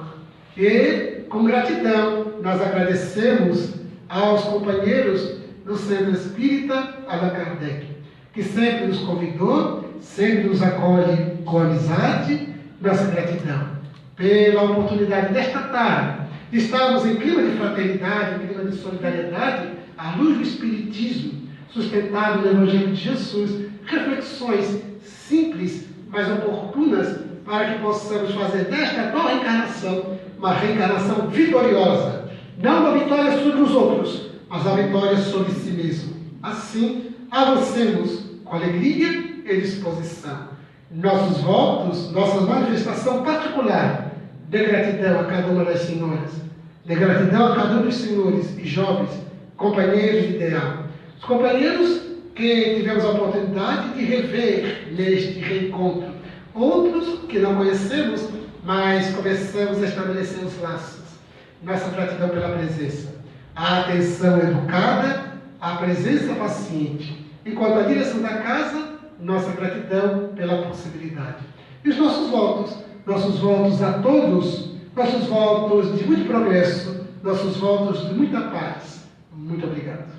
E, com gratidão, nós agradecemos aos companheiros do Centro Espírita Allan Kardec, que sempre nos convidou, sempre nos acolhe com amizade. Nossa gratidão pela oportunidade desta tarde de estarmos em clima de fraternidade, em clima de solidariedade, à luz do Espiritismo, sustentado no Evangelho de Jesus, reflexões simples, mas oportunas, para que possamos fazer desta atual reencarnação uma reencarnação vitoriosa. Não uma vitória sobre os outros, mas a vitória sobre si mesmo. Assim, avancemos com alegria e disposição. Nossos votos, nossa manifestação particular de gratidão a cada uma das senhoras, de gratidão a cada um dos senhores e jovens, companheiros de ideal. Os companheiros que tivemos a oportunidade de rever neste reencontro. Outros que não conhecemos, mas começamos a estabelecer os laços. Nossa gratidão pela presença. A atenção educada, a presença paciente. Enquanto a direção da casa, nossa gratidão pela possibilidade. E os nossos votos a todos, nossos votos de muito progresso, nossos votos de muita paz. Muito obrigado.